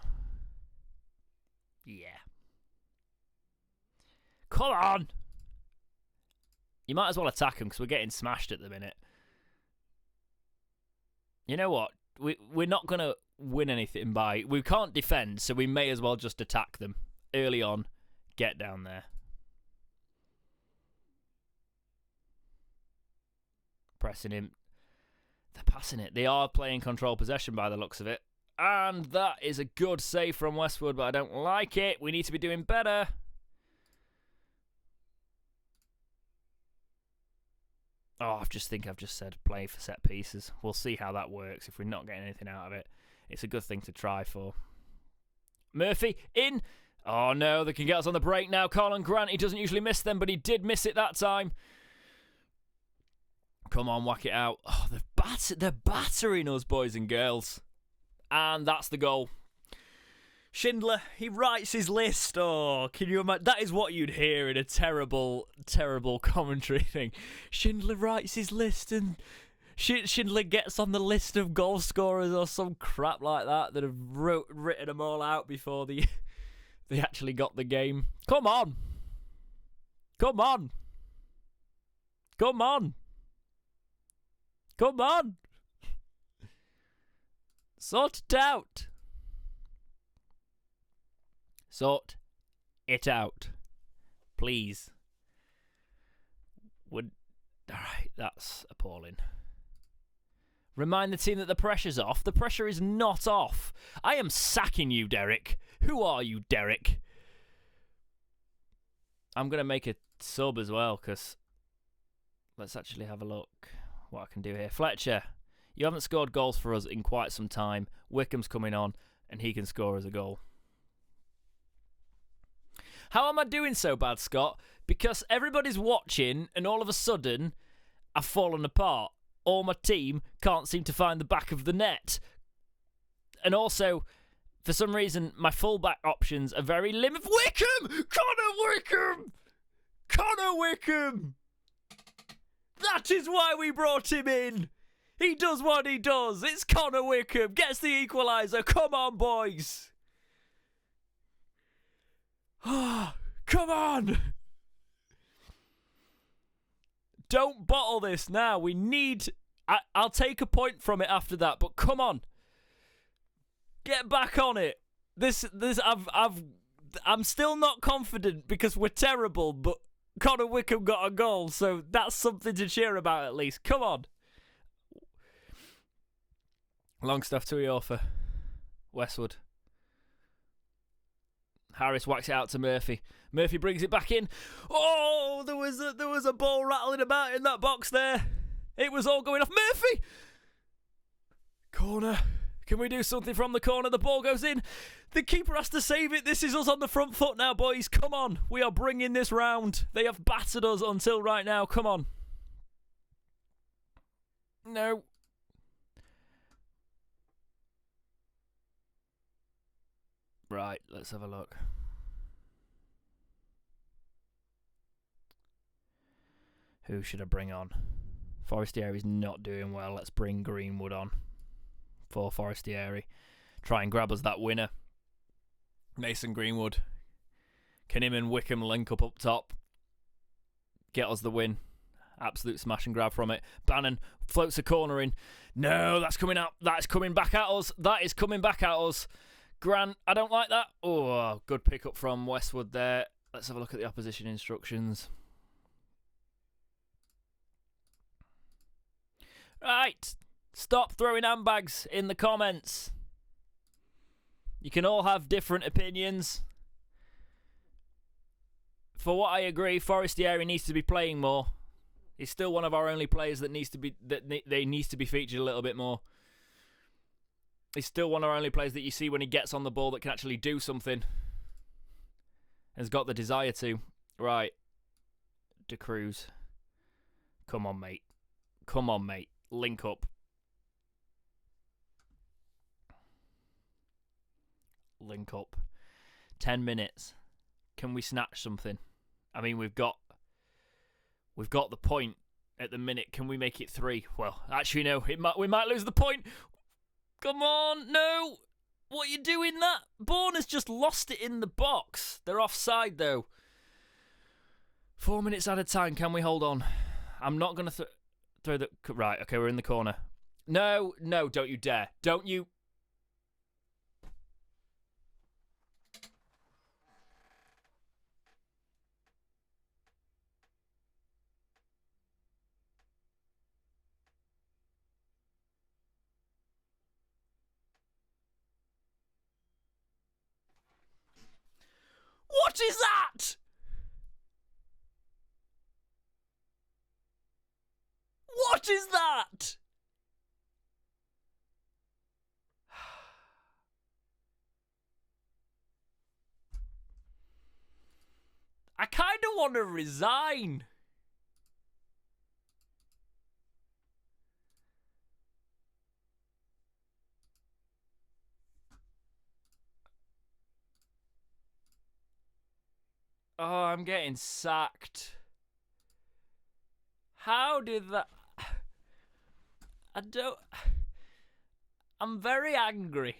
A: Yeah. Come on! You might as well attack them because we're getting smashed at the minute. You know what? We're not going to win anything by... We can't defend, so we may as well just attack them early on. Get down there. Pressing him. They're passing it. They are playing control possession by the looks of it. And that is a good save from Westwood, but I don't like it. We need to be doing better. Oh, I've just said play for set pieces. We'll see how that works if we're not getting anything out of it. It's a good thing to try for. Murphy, in. Oh, no, they can get us on the break now. Colin Grant, he doesn't usually miss them, but he did miss it that time. Come on, whack it out. Oh, they're battering us, boys and girls. And that's the goal. Schindler, he writes his list. Oh, can you imagine? That is what you'd hear in a terrible, terrible commentary thing. Schindler writes his list and Schindler gets on the list of goal scorers or some crap like that have written them all out before they actually got the game. Come on. Come on. Come on. Come on. Sort it out. Sort it out. Please. Alright, that's appalling. Remind the team that the pressure's off. The pressure is not off. I am sacking you, Derek. Who are you, Derek? I'm going to make a sub as well, because let's actually have a look what I can do here. Fletcher, you haven't scored goals for us in quite some time. Wickham's coming on, and he can score as a goal. How am I doing so bad, Scott? Because everybody's watching, and all of a sudden, I've fallen apart. All my team can't seem to find the back of the net. And also, for some reason, my fullback options are very limited. Wickham! Connor Wickham! Connor Wickham! That is why we brought him in. He does what he does. It's Connor Wickham. Gets the equaliser. Come on, boys. Come on. Don't bottle this now. We need... I'll take a point from it after that, but come on. Get back on it. I'm still not confident because we're terrible, but Connor Wickham got a goal, so that's something to cheer about at least. Come on. Longstaff to Iorfa. Westwood. Harris whacks it out to Murphy. Murphy brings it back in. Oh, there was a ball rattling about in that box there. It was all going off. Murphy! Corner. Can we do something from the corner? The ball goes in. The keeper has to save it. This is us on the front foot now, boys. Come on. We are bringing this round. They have battered us until right now. Come on. No. Right, let's have a look. Who should I bring on? Forestieri's not doing well. Let's bring Greenwood on for Forestieri. Try and grab us that winner. Mason Greenwood. Can him and Wickham link up top? Get us the win. Absolute smash and grab from it. Bannon floats a corner in. No, that's coming out. That's coming back at us. That is coming back at us. Grant, I don't like that. Oh, good pick up from Westwood there. Let's have a look at the opposition instructions. Right. Stop throwing handbags in the comments. You can all have different opinions. For what I agree, Forestieri needs to be playing more. He's still one of our only players that needs to be featured a little bit more. He's still one of our only players that you see when he gets on the ball that can actually do something. Has got the desire to. Right. De Cruz. Come on, mate. Come on, mate. Link up. Link up. 10 minutes. Can we snatch something? I mean, we've got the point at the minute. Can we make it 3? Well, actually, no. We might lose the point. Come on, no. What are you doing that? Bourne has just lost it in the box. They're offside, though. 4 minutes at a time. Can we hold on? I'm not going to throw the... Right, okay, we're in the corner. No, don't you dare. Don't you... What is that? What is that? I kind of want to resign. Oh, I'm getting sacked. How did that... I don't... I'm very angry.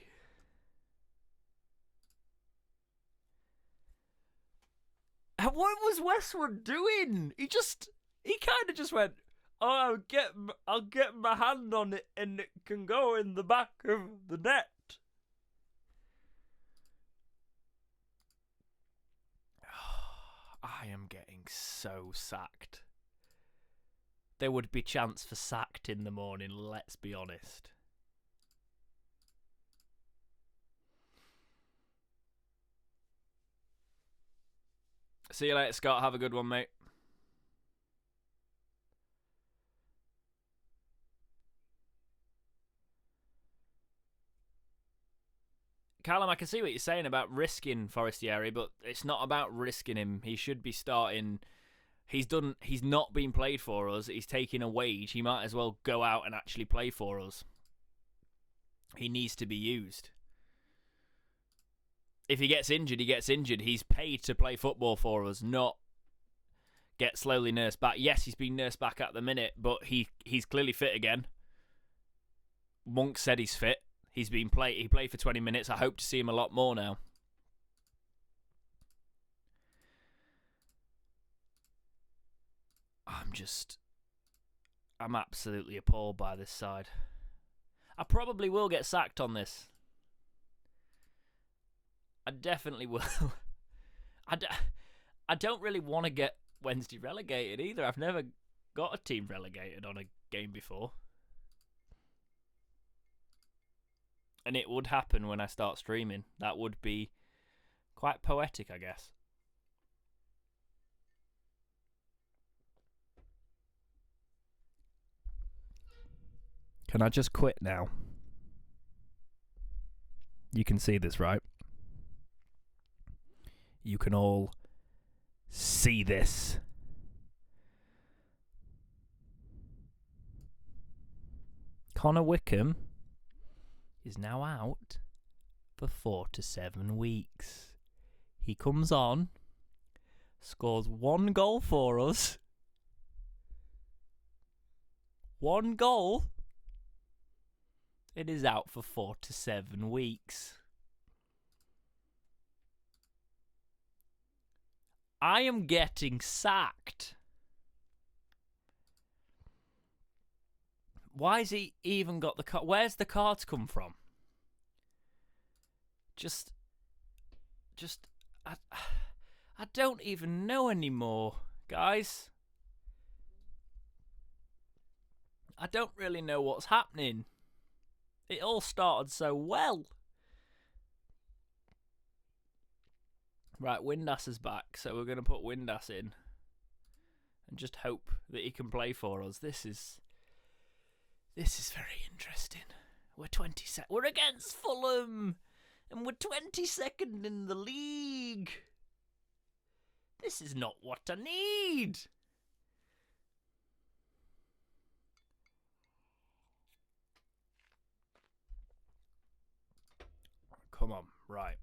A: What was Westwood doing? He kind of just went, oh, I'll get my hand on it and it can go in the back of the net. I am getting so sacked. There would be chance for sacked in the morning, let's be honest. See you later, Scott. Have a good one, mate. Callum, I can see what you're saying about risking Forestieri, but it's not about risking him. He should be starting. He's not been played for us. He's taking a wage. He might as well go out and actually play for us. He needs to be used. If he gets injured, he gets injured. He's paid to play football for us, not get slowly nursed back. Yes, he's been nursed back at the minute, but he's clearly fit again. Monk said he's fit. He played for 20 minutes. I hope to see him a lot more now. I'm absolutely appalled by this side. I probably will get sacked on this. I definitely will. I don't really want to get Wednesday relegated either. I've never got a team relegated on a game before. And it would happen when I start streaming. That would be quite poetic, I guess. Can I just quit now? You can see this, right? You can all see this. Connor Wickham is now out for 4 to 7 weeks. He comes on, scores 1 goal for us. 1 goal. It is out for 4 to 7 weeks. I am getting sacked. Why has he even got the card? Where's the cards come from? I don't even know anymore, guys. I don't really know what's happening. It all started so well. Right, Windass is back, so we're going to put Windass in and just hope that he can play for us. This is very interesting. We're against Fulham, and we're 22nd in the league. This is not what I need. Come on, right.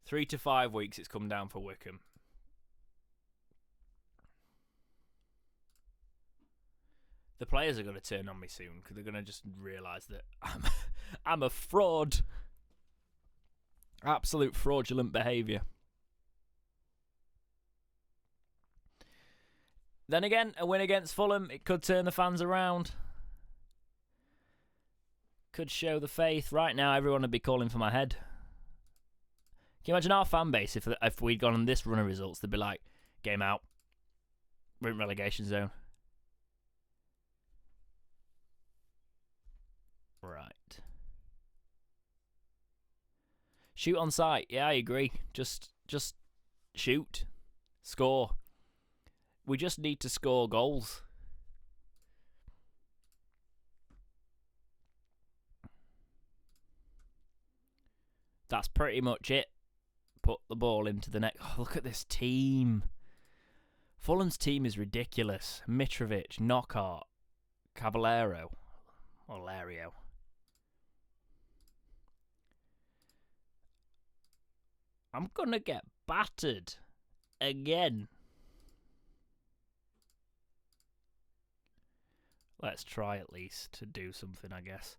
A: 3 to 5 weeks it's come down for Wickham. The players are going to turn on me soon because they're going to just realise that I'm a fraud. Absolute fraudulent behaviour. Then again, a win against Fulham, it could turn the fans around. Could show the faith. Right now, everyone would be calling for my head. Can you imagine our fan base if we'd gone on this run of results? They'd be like, game out. We're in relegation zone. Right. Shoot on sight. Yeah, I agree. Just shoot. Score. We just need to score goals. That's pretty much it. Put the ball into the net. Oh, look at this team. Fulham's team is ridiculous. Mitrovic, Knockhart, Caballero, or Lario. I'm going to get battered again. Let's try at least to do something, I guess.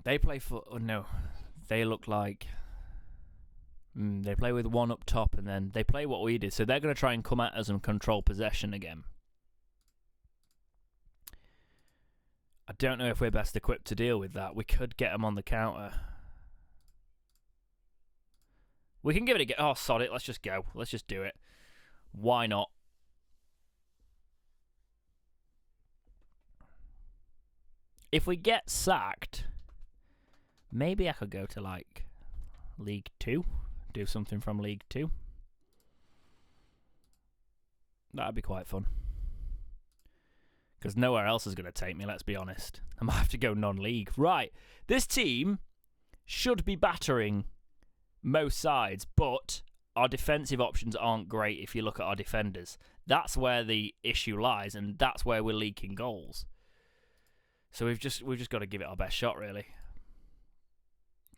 A: They play for... Oh, no. They look like... they play with one up top, and then they play what we did. So they're going to try and come at us and control possession again. I don't know if we're best equipped to deal with that. We could get them on the counter. We can give it a go. Oh, sod it. Let's just go. Let's just do it. Why not? If we get sacked, maybe I could go to, like, League 2. Do something from League 2. That'd be quite fun. Because nowhere else is going to take me, let's be honest. I might have to go non-league. Right. This team should be battering most sides, but our defensive options aren't great if you look at our defenders. That's where the issue lies, and that's where we're leaking goals. So we've just got to give it our best shot, really.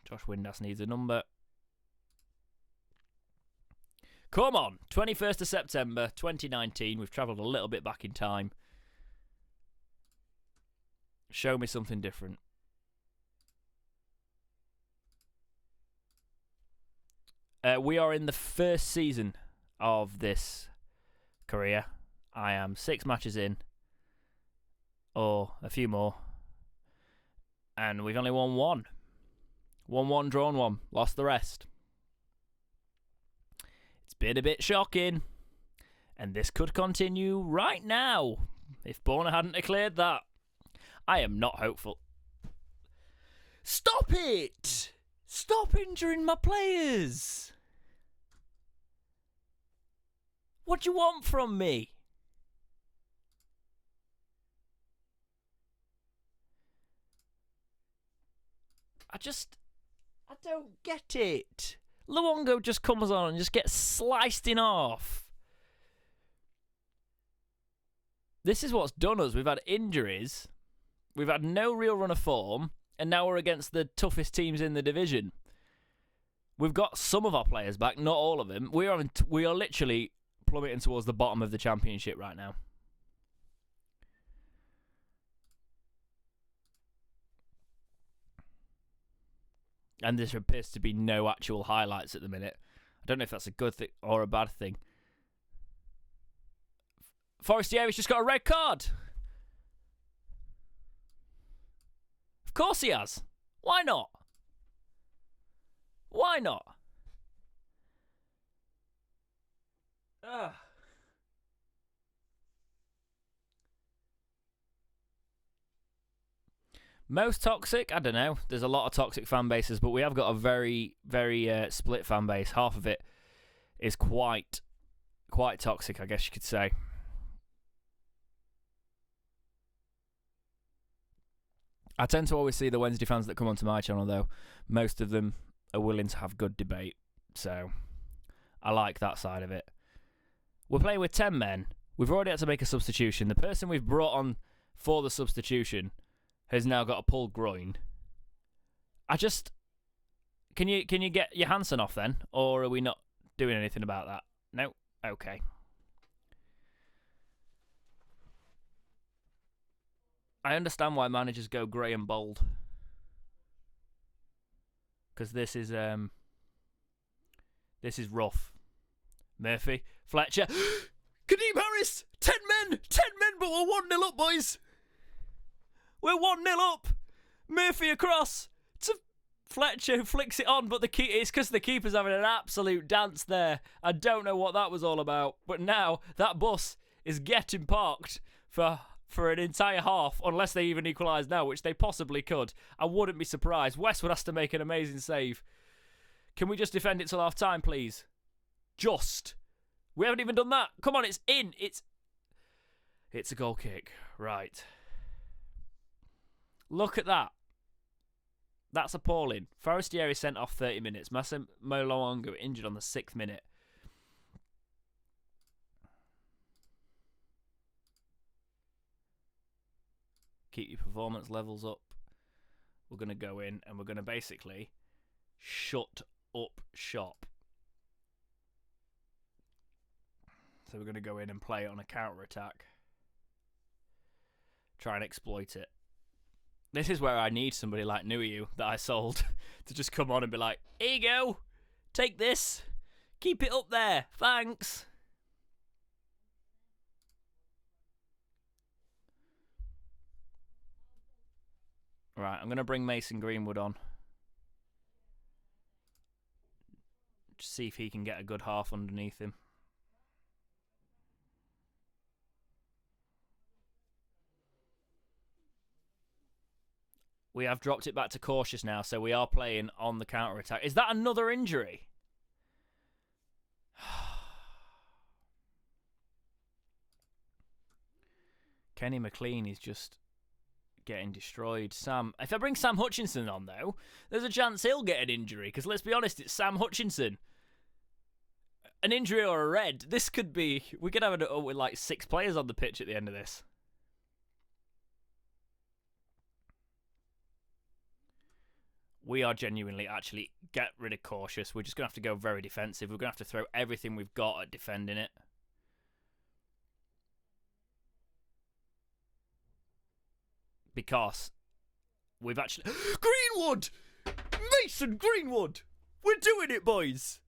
A: Josh Windass needs a number. Come on, 21st of September, 2019. We've travelled a little bit back in time. Show me something different. We are in the first season of this career. I am 6 matches in, or a few more. And we've only won one. 1-1, drawn 1. Lost the rest. It's been a bit shocking. And this could continue right now if Borna hadn't declared that. I am not hopeful. Stop it! Stop injuring my players! What do you want from me? I don't get it. Luongo just comes on and just gets sliced in half. This is what's done us. We've had injuries. We've had no real run of form. And now we're against the toughest teams in the division. We've got some of our players back, not all of them. We are literally plummeting towards the bottom of the championship right now. And there appears to be no actual highlights at the minute. I don't know if that's a good thing or a bad thing. Forestieri's just got a red card. Of course he has. Why not? Why not? Ugh. Most toxic? I don't know. There's a lot of toxic fan bases, but we have got a very, very split fan base. Half of it is quite toxic, I guess you could say. I tend to always see the Wednesday fans that come onto my channel, though. Most of them are willing to have good debate, so I like that side of it. We're playing with 10 men. We've already had to make a substitution. The person we've brought on for the substitution has now got a pulled groin. Can you get your Hansen off then, or are we not doing anything about that? No? Okay. I understand why managers go grey and bold. Because this is rough. Murphy, Fletcher, Kadeem Harris, 10 men, but we're 1-0 up, boys. We're 1-0 up. Murphy across to Fletcher, who flicks it on, but it's because the keeper's having an absolute dance there. I don't know what that was all about, but now that bus is getting parked for an entire half, unless they even equalise now, which they possibly could. I wouldn't be surprised. Westwood has to make an amazing save. Can we just defend it till half time, please? Just. We haven't even done that. Come on, it's in. It's a goal kick. Right. Look at that. That's appalling. Forestieri sent off 30 minutes. Massimo Luongo injured on the 6th minute. Keep your performance levels up. We're going to go in and we're going to basically shut up shop. So we're going to go in and play it on a counter-attack. Try and exploit it. This is where I need somebody like Nuiu that I sold to just come on and be like, here you go, take this, keep it up there, thanks. Right, I'm going to bring Mason Greenwood on. Just see if he can get a good half underneath him. We have dropped it back to cautious now, so we are playing on the counter-attack. Is that another injury? Kenny McLean is just getting destroyed. Sam, if I bring Sam Hutchinson on, though, there's a chance he'll get an injury, because let's be honest, it's Sam Hutchinson. An injury or a red, this could be... We could have it with like 6 players on the pitch at the end of this. We are genuinely actually get rid of cautious. We're just going to have to go very defensive. We're going to have to throw everything we've got at defending it. Because we've actually... Greenwood! Mason Greenwood! We're doing it, boys!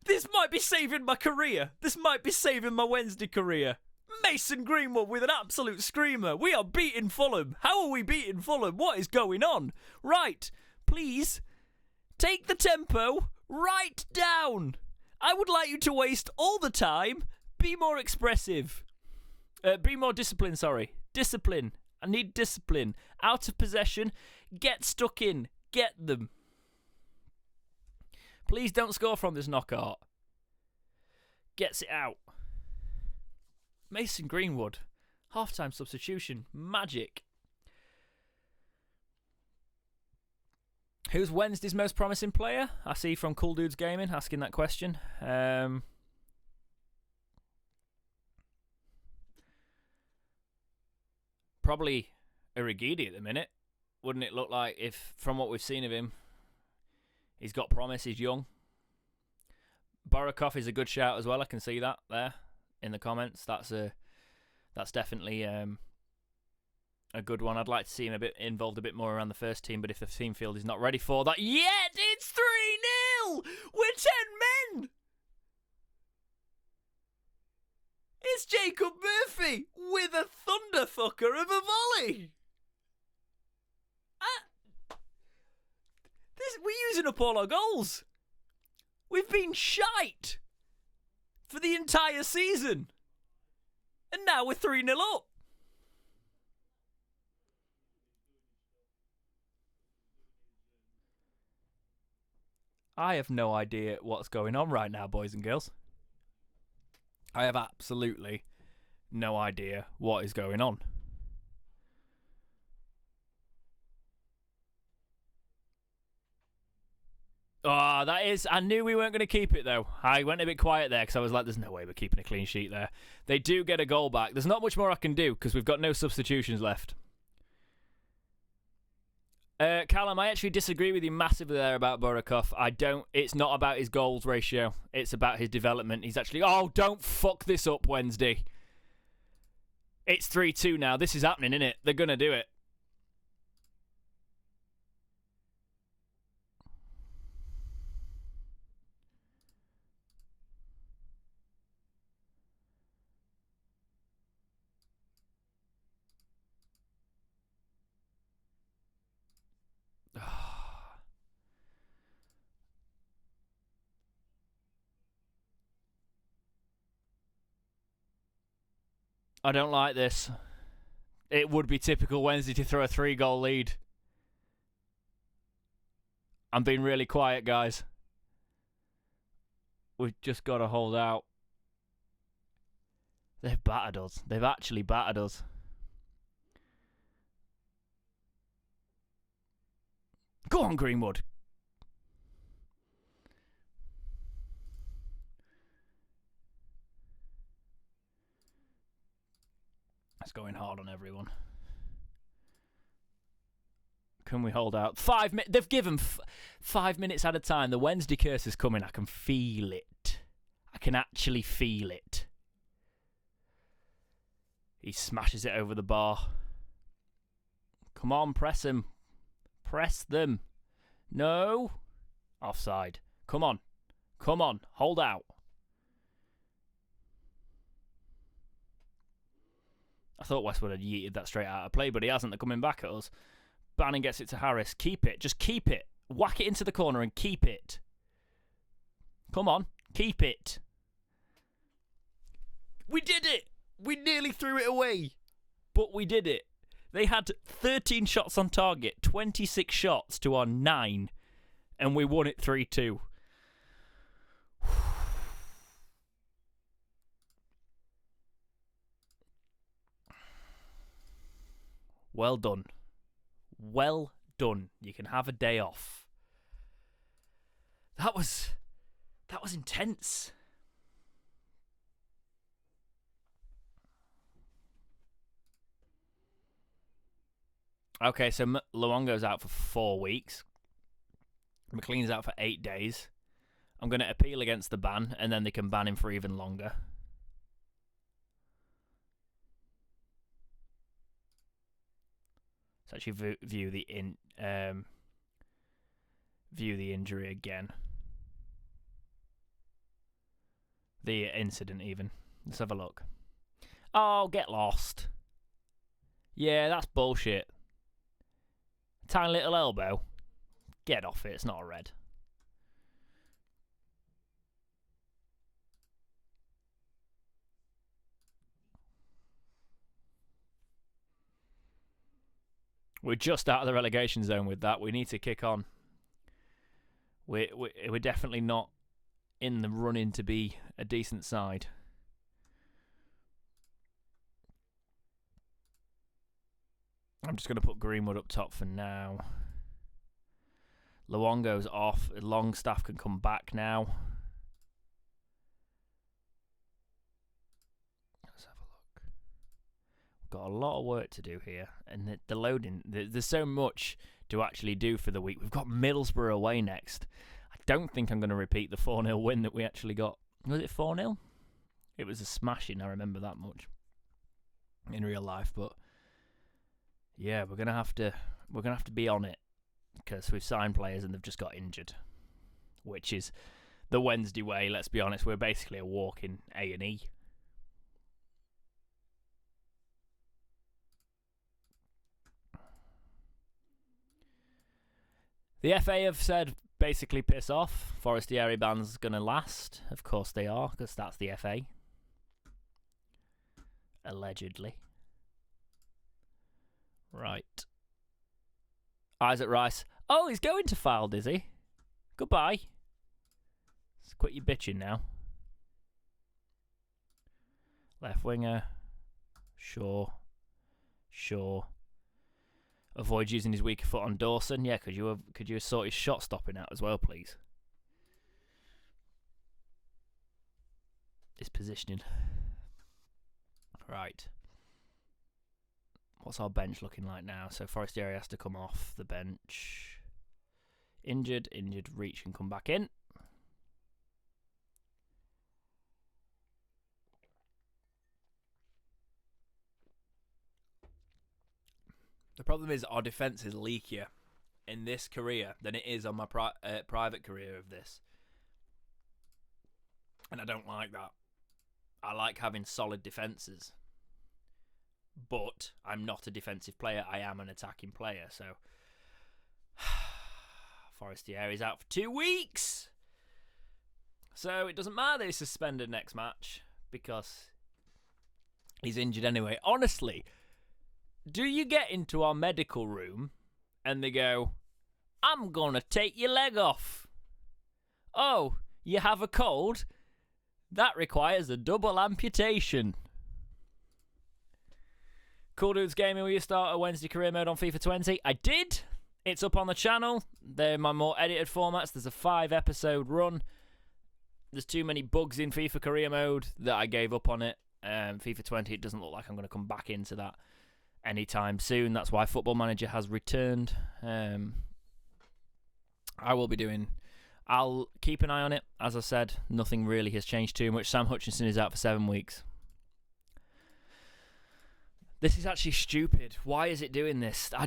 A: This might be saving my career. This might be saving my Wednesday career. Mason Greenwood with an absolute screamer. We are beating Fulham. How are we beating Fulham? What is going on? Right. Please, take the tempo right down. I would like you to waste all the time. Be more expressive. Be more disciplined, sorry. Discipline. I need discipline. Out of possession. Get stuck in. Get them. Please don't score from this knockout. Gets it out. Mason Greenwood. Half-time substitution. Magic. Who's Wednesday's most promising player? I see from Cool Dudes Gaming asking that question. Probably Irigidi at the minute. Wouldn't it look like if, from what we've seen of him, he's got promise, he's young. Borakov is a good shout as well. I can see that there in the comments. That's definitely a good one. I'd like to see him involved a bit more around the first team, but if the team field is not ready for that yet, it's 3-0! We're 10 men! It's Jacob Murphy with a thunderfucker of a volley! We're using up all our goals. We've been shite for the entire season. And now we're 3-0 up. I have no idea what's going on right now, boys and girls. I have absolutely no idea what is going on. Oh, that is... I knew we weren't going to keep it, though. I went a bit quiet there because I was like, there's no way we're keeping a clean sheet there. They do get a goal back. There's not much more I can do because we've got no substitutions left. Callum, I actually disagree with you massively there about Borakov. It's not about his goals ratio. It's about his development. He's actually... Oh, don't fuck this up, Wednesday. It's 3-2 now. This is happening, isn't it? They're going to do it. I don't like this. It would be typical Wednesday to throw a 3-goal lead. I'm being really quiet, guys. We've just got to hold out. They've battered us. They've actually battered us. Go on, Greenwood. It's going hard on everyone. Can we hold out? 5 minutes. They've given 5 minutes at a time. The Wednesday curse is coming. I can feel it. I can actually feel it. He smashes it over the bar. Come on, press him. Press them. No. Offside. Come on. Come on. Hold out. I thought Westwood had yeeted that straight out of play, but he hasn't. They're coming back at us. Bannon gets it to Harris. Keep it. Just keep it. Whack it into the corner and keep it. Come on. Keep it. We did it. We nearly threw it away. But we did it. They had 13 shots on target, 26 shots to our 9, and we won it 3-2. Well done. Well done. You can have a day off. That was intense. Okay, so Luongo's out for 4 weeks. McLean's out for 8 days. I'm going to appeal against the ban, and then they can ban him for even longer. Let's actually view the injury again. The incident even. Let's have a look. Oh, get lost. Yeah, that's bullshit. Tiny little elbow. Get off it, it's not a red. We're just out of the relegation zone with that. We need to kick on. We're definitely not in the running to be a decent side. I'm just going to put Greenwood up top for now. Luongo's off. Longstaff can come back now. Let's have a look. We've got a lot of work to do here. And the loading, there's so much to actually do for the week. We've got Middlesbrough away next. I don't think I'm going to repeat the 4-0 win that we actually got. Was it 4-0? It was a smashing, I remember that much. In real life, but yeah, we're gonna have to be on it because we've signed players and they've just got injured, which is the Wednesday way. Let's be honest, we're basically a walk-in A&E. The FA have said basically piss off. Forestieri ban's gonna last. Of course they are, because that's the FA. Allegedly. Right. Isaac Rice. Oh, he's going to Fylde, is he? Goodbye. Let's quit your bitching now. Left winger. Sure. Avoid using his weaker foot on Dawson. Yeah, could you sort his shot stopping out as well, please? His positioning. Right. What's our bench looking like now? So Forestieri has to come off the bench. Injured, Reach can come back in. The problem is our defence is leakier in this career than it is on my private career of this. And I don't like that. I like having solid defences. But I'm not a defensive player. I am an attacking player. So Forestieri's out for 2 weeks. So it doesn't matter that he's suspended next match because he's injured anyway. Honestly, do you get into our medical room and they go, I'm going to take your leg off. Oh, you have a cold? That requires a double amputation. Cool Dudes Gaming, will you start a Wednesday career mode on FIFA 20? I did. It's up on the channel. They're my more edited formats. There's a 5-episode run. There's too many bugs in FIFA career mode that I gave up on it. FIFA 20, it doesn't look like I'm going to come back into that. anytime soon. That's why Football Manager has returned. I'll keep an eye on it. As I said, nothing really has changed too much. Sam Hutchinson is out for 7 weeks. This is actually stupid. Why is it doing this? I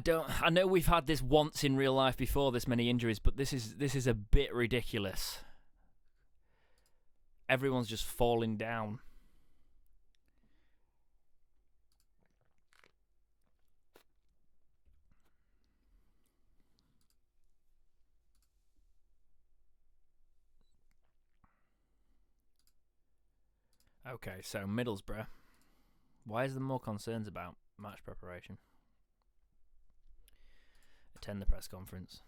A: know we've had this once in real life before, this many injuries, but this is a bit ridiculous. Everyone's just falling down. Okay, so Middlesbrough. Why is there more concerns about match preparation? Attend the press conference.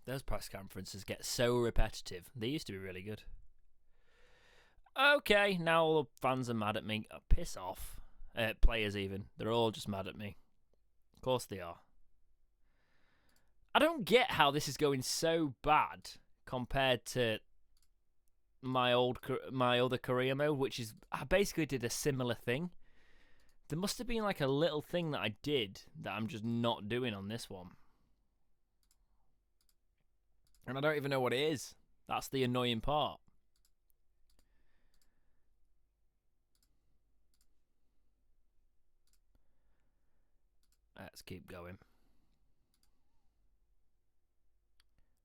A: Those press conferences get so repetitive. They used to be really good. Okay, now all the fans are mad at me. Oh, piss off. Players even. They're all just mad at me. Of course they are. I don't get how this is going so bad compared to my other career mode, which is I basically did a similar thing. There must have been like a little thing that I did that I'm just not doing on this one. And I don't even know what it is. That's the annoying part. Let's keep going.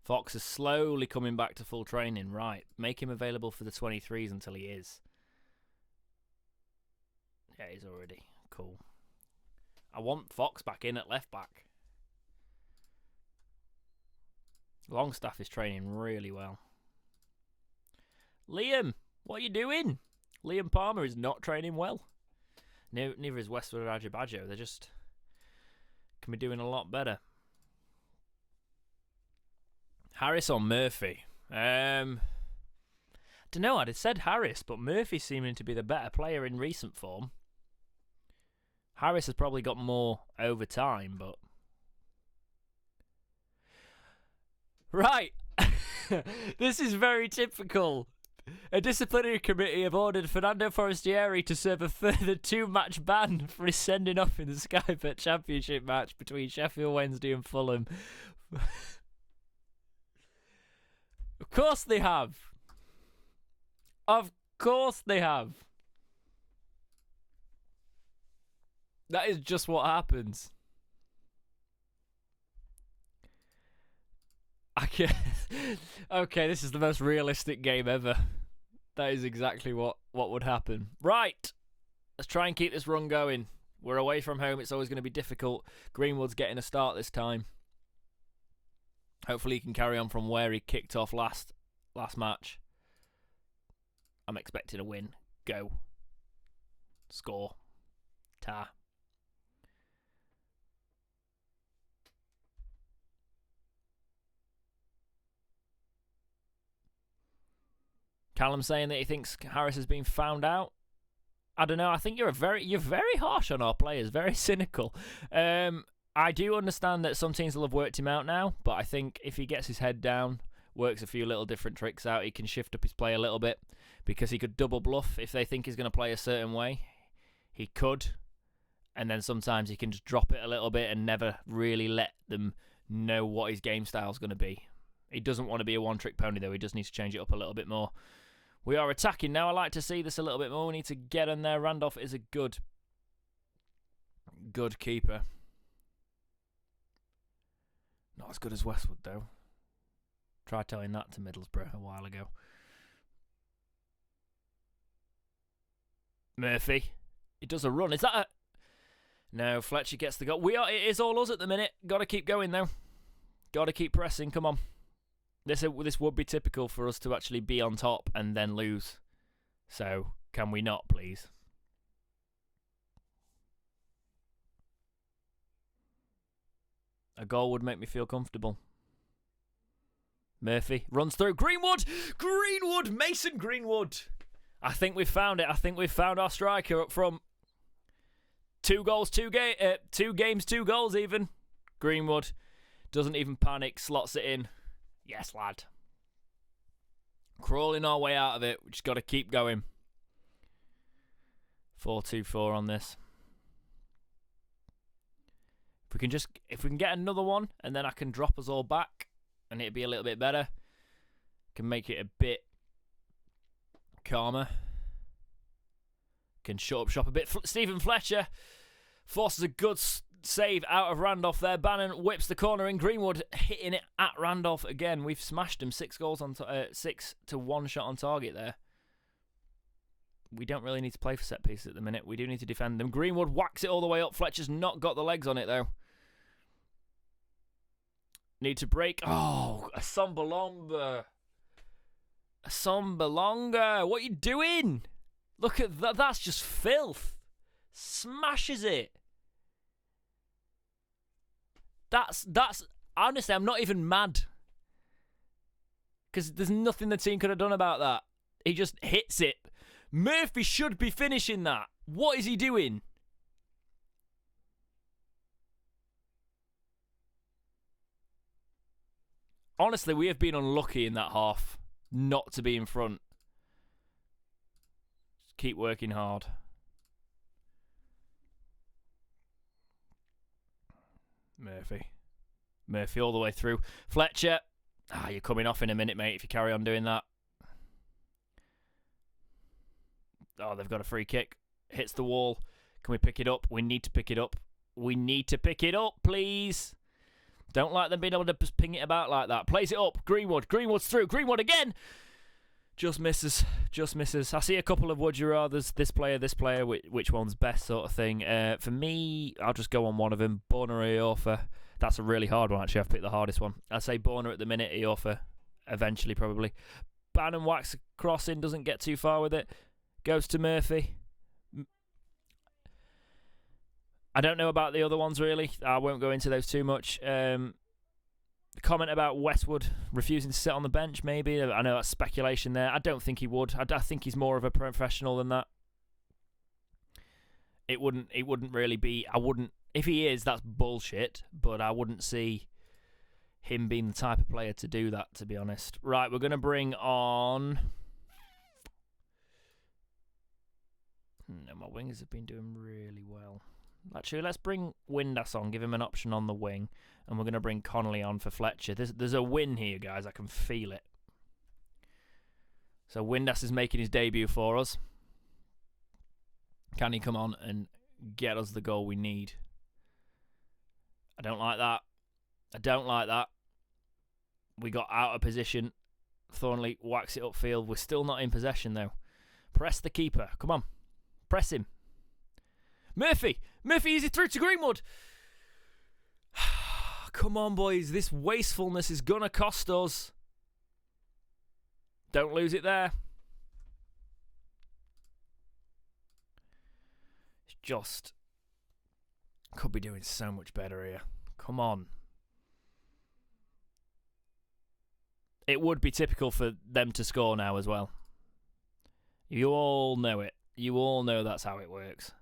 A: Fox is slowly coming back to full training. Right. Make him available for the 23s until he is. Yeah, he's already. Cool. I want Fox back in at left back. Longstaff is training really well. Liam, what are you doing? Liam Palmer is not training well. Neither is Westwood or Ajibajo. They're just can be doing a lot better. Harris or Murphy? Don't know. I'd have said Harris, but Murphy's seeming to be the better player in recent form. Harris has probably got more over time, but right. This is very typical. A disciplinary committee have ordered Fernando Forestieri to serve a further 2-match ban for his sending off in the Sky Bet Championship match between Sheffield Wednesday and Fulham. Of course they have. Of course they have. That is just what happens. Okay, this is the most realistic game ever. That is exactly what would happen. Right. Let's try and keep this run going. We're away from home. It's always going to be difficult. Greenwood's getting a start this time. Hopefully he can carry on from where he kicked off last match. I'm expecting a win. Go. Score. Ta. Callum saying that he thinks Harris has been found out. I don't know. I think you're very harsh on our players. Very cynical. I do understand that some teams will have worked him out now, but I think if he gets his head down, works a few little different tricks out, he can shift up his play a little bit, because he could double bluff if they think he's going to play a certain way. He could, and then sometimes he can just drop it a little bit and never really let them know what his game style is going to be. He doesn't want to be a one-trick pony, though. He just needs to change it up a little bit more. We are attacking now. I like to see this a little bit more. We need to get in there. Randolph is a good keeper. Not as good as Westwood, though. Tried telling that to Middlesbrough a while ago. Murphy. He does a run. Is that a... No, Fletcher gets the goal. It is all us at the minute. Got to keep going, though. Got to keep pressing. Come on. This would be typical for us to actually be on top and then lose. So, can we not, please? A goal would make me feel comfortable. Murphy runs through. Greenwood! Mason Greenwood! I think we've found it. I think we've found our striker up front. 2 goals, 2 games, 2 goals even. Greenwood doesn't even panic, slots it in. Yes, lad. Crawling our way out of it. We just got to keep going. 4-2-4 on this. If we can get another one, and then I can drop us all back, and it'd be a little bit better. Can make it a bit calmer. Can shut up shop a bit. Stephen Fletcher forces a good save out of Randolph there. Bannon whips the corner in. Greenwood hitting it at Randolph again. We've smashed him. 6 to 1 shot on target there. We don't really need to play for set pieces at the minute. We do need to defend them. Greenwood whacks it all the way up. Fletcher's not got the legs on it though. Need to break. Oh, a Sombalonga. A Sombalonga. What are you doing? Look at that. That's just filth. Smashes it. That's honestly, I'm not even mad. Because there's nothing the team could have done about that. He just hits it. Murphy should be finishing that. What is he doing? Honestly, we have been unlucky in that half not to be in front. Just keep working hard. Murphy all the way through. Fletcher. You're coming off in a minute, mate, if you carry on doing that. Oh, they've got a free kick. Hits the wall. Can we pick it up? We need to pick it up. We need to pick it up, please. Don't like them being able to ping it about like that. Plays it up. Greenwood. Greenwood's through. Greenwood again. Just misses. Just misses. I see a couple of would you rathers. This player, which one's best sort of thing. For me, I'll just go on one of them. Borna or Iorfa. That's a really hard one, actually. I've picked the hardest one. I'd say Borna at the minute. Iorfa eventually, probably. Bannon whacks a cross in. Doesn't get too far with it. Goes to Murphy. I don't know about the other ones, really. I won't go into those too much. The comment about Westwood refusing to sit on the bench, maybe. I know that's speculation there. I don't think he would. I think he's more of a professional than that. It wouldn't really be... I wouldn't... If he is, that's bullshit. But I wouldn't see him being the type of player to do that, to be honest. Right, we're going to bring on... No, my wingers have been doing really well. Actually, let's bring Windass on, give him an option on the wing, and we're going to bring Connolly on for Fletcher. There's a win here, guys. I can feel it. So Windass is making his debut for us. Can he come on and get us the goal we need? I don't like that. I don't like that. We got out of position. Thornley whacks it upfield. We're still not in possession, though. Press the keeper. Come on. Press him. Murphy! Murphy, easy through to Greenwood! Come on, boys. This wastefulness is going to cost us. Don't lose it there. It's just... Could be doing so much better here. Come on. It would be typical for them to score now as well. You all know it. You all know that's how it works.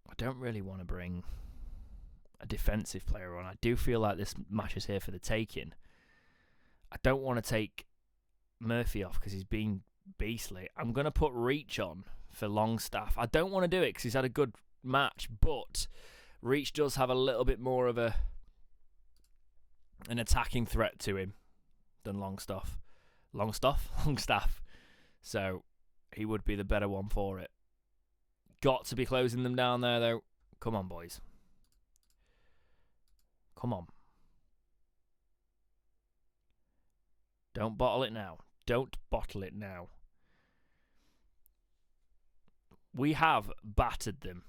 A: I don't really want to bring a defensive player on. I do feel like this match is here for the taking. I don't want to take Murphy off because he's been beastly. I'm going to put Reach on for Longstaff. I don't want to do it because he's had a good match, but Reach does have a little bit more of an attacking threat to him than Longstaff. So he would be the better one for it. Got to be closing them down there, though. Come on, boys. Come on. Don't bottle it now. Don't bottle it now. We have battered them.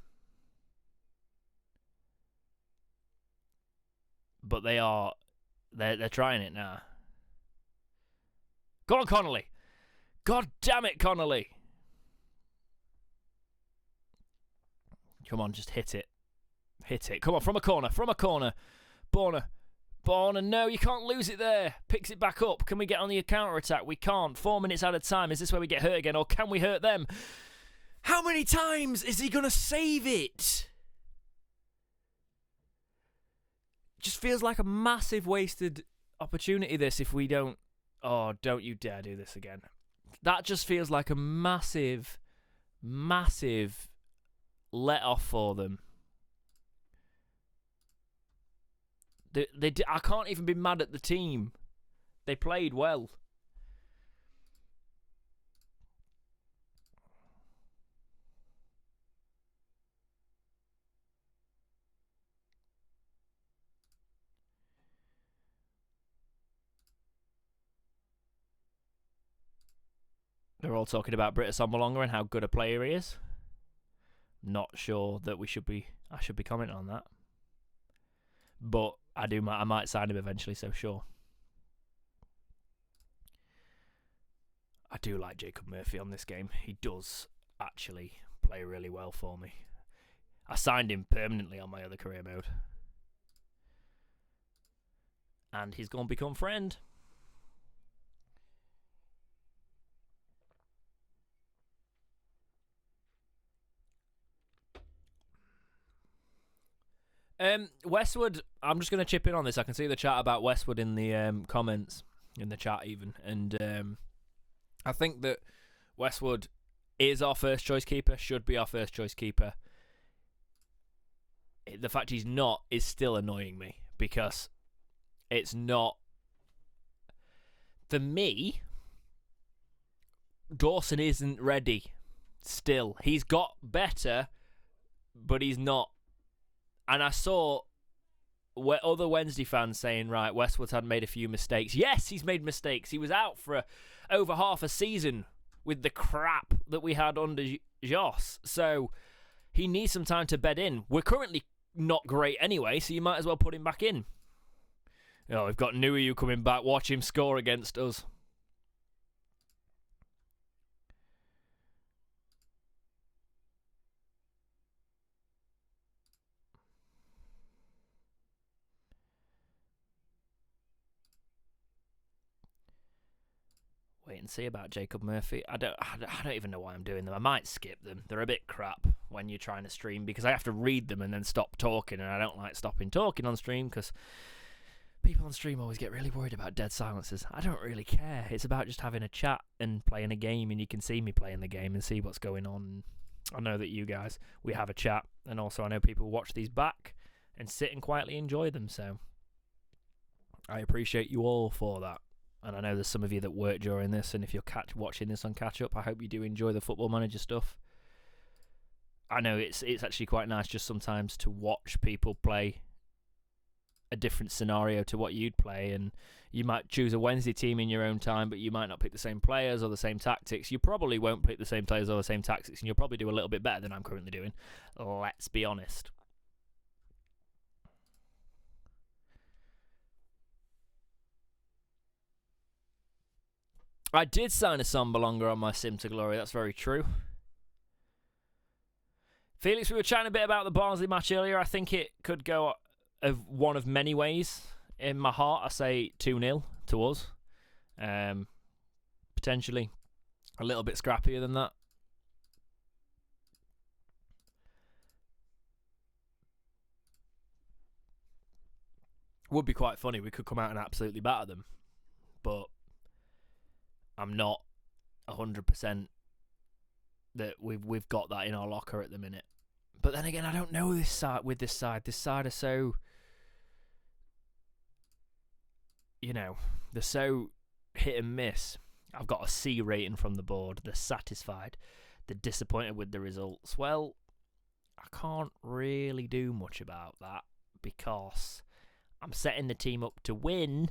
A: But they're trying it now. Go on, Connolly. God damn it, Connolly. Come on, just hit it. Hit it. Come on, from a corner. Borna, no, you can't lose it there. Picks it back up. Can we get on the counter-attack? We can't. 4 minutes out of time. Is this where we get hurt again, or can we hurt them? How many times is he going to save it? Just feels like a massive wasted opportunity, this, if we don't... Oh, don't you dare do this again. That just feels like a massive, massive let-off for them. I can't even be mad at the team. They played well. They're all talking about Britta Sombalonga and how good a player he is. Not sure that I should be commenting on that. But I might sign him eventually, so sure. I do like Jacob Murphy on this game. He does actually play really well for me. I signed him permanently on my other career mode. And he's going to become friend. Westwood, I'm just going to chip in on this. I can see the chat about Westwood in the comments, in the chat even. And I think that Westwood is our first choice keeper, should be our first choice keeper. The fact he's not is still annoying me, because it's not... For me, Dawson isn't ready still. He's got better, but he's not. And I saw other Wednesday fans saying, right, Westwood's had made a few mistakes. Yes, he's made mistakes. He was out for over half a season with the crap that we had under Joss. So he needs some time to bed in. We're currently not great anyway, so you might as well put him back in. Oh, we've got Nuiu coming back. Watch him score against us. Wait and see about Jacob Murphy. I don't even know why I'm doing them. I might skip them. They're a bit crap when you're trying to stream, because I have to read them and then stop talking, and I don't like stopping talking on stream because people on stream always get really worried about dead silences. I don't really care. It's about just having a chat and playing a game, and you can see me playing the game and see what's going on. I know that you guys, we have a chat, and also I know people watch these back and sit and quietly enjoy them, so I appreciate you all for that. And I know there's some of you that work during this, and if you're watching this on catch up, I hope you do enjoy the Football Manager stuff. I know it's actually quite nice just sometimes to watch people play a different scenario to what you'd play, and you might choose a Wednesday team in your own time, but you might not pick the same players or the same tactics. You probably won't pick the same players or the same tactics, and you'll probably do a little bit better than I'm currently doing. Let's be honest. I did sign a Sombalonga on my Sim to Glory, that's very true. Felix, we were chatting a bit about the Barnsley match earlier. I think it could go one of many ways. In my heart, I say 2-0 to us. Potentially a little bit scrappier than that. Would be quite funny. We could come out and absolutely batter them. But I'm not 100% that we've got that in our locker at the minute. But then again, I don't know this side with this side. This side are so, they're so hit and miss. I've got a C rating from the board. They're satisfied. They're disappointed with the results. Well, I can't really do much about that because I'm setting the team up to win,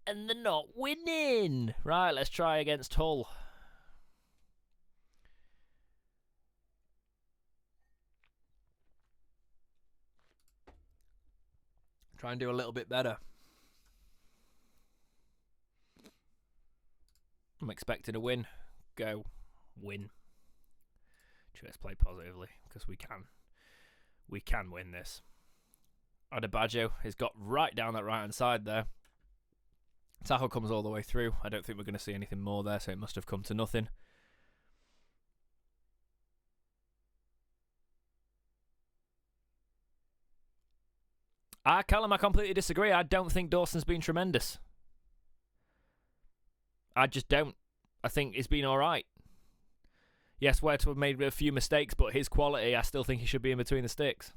A: and they're not winning. Right, let's try against Hull. Try and do a little bit better. I'm expecting a win. Go. Win. Let's play positively, because we can. We can win this. Adebayo has got right down that right-hand side there. Tackle comes all the way through. I don't think we're going to see anything more there, so it must have come to nothing. Callum, I completely disagree. I don't think Dawson's been tremendous. I just don't. I think he's been all right. Yes, Wertwood made a few mistakes, but his quality, I still think he should be in between the sticks.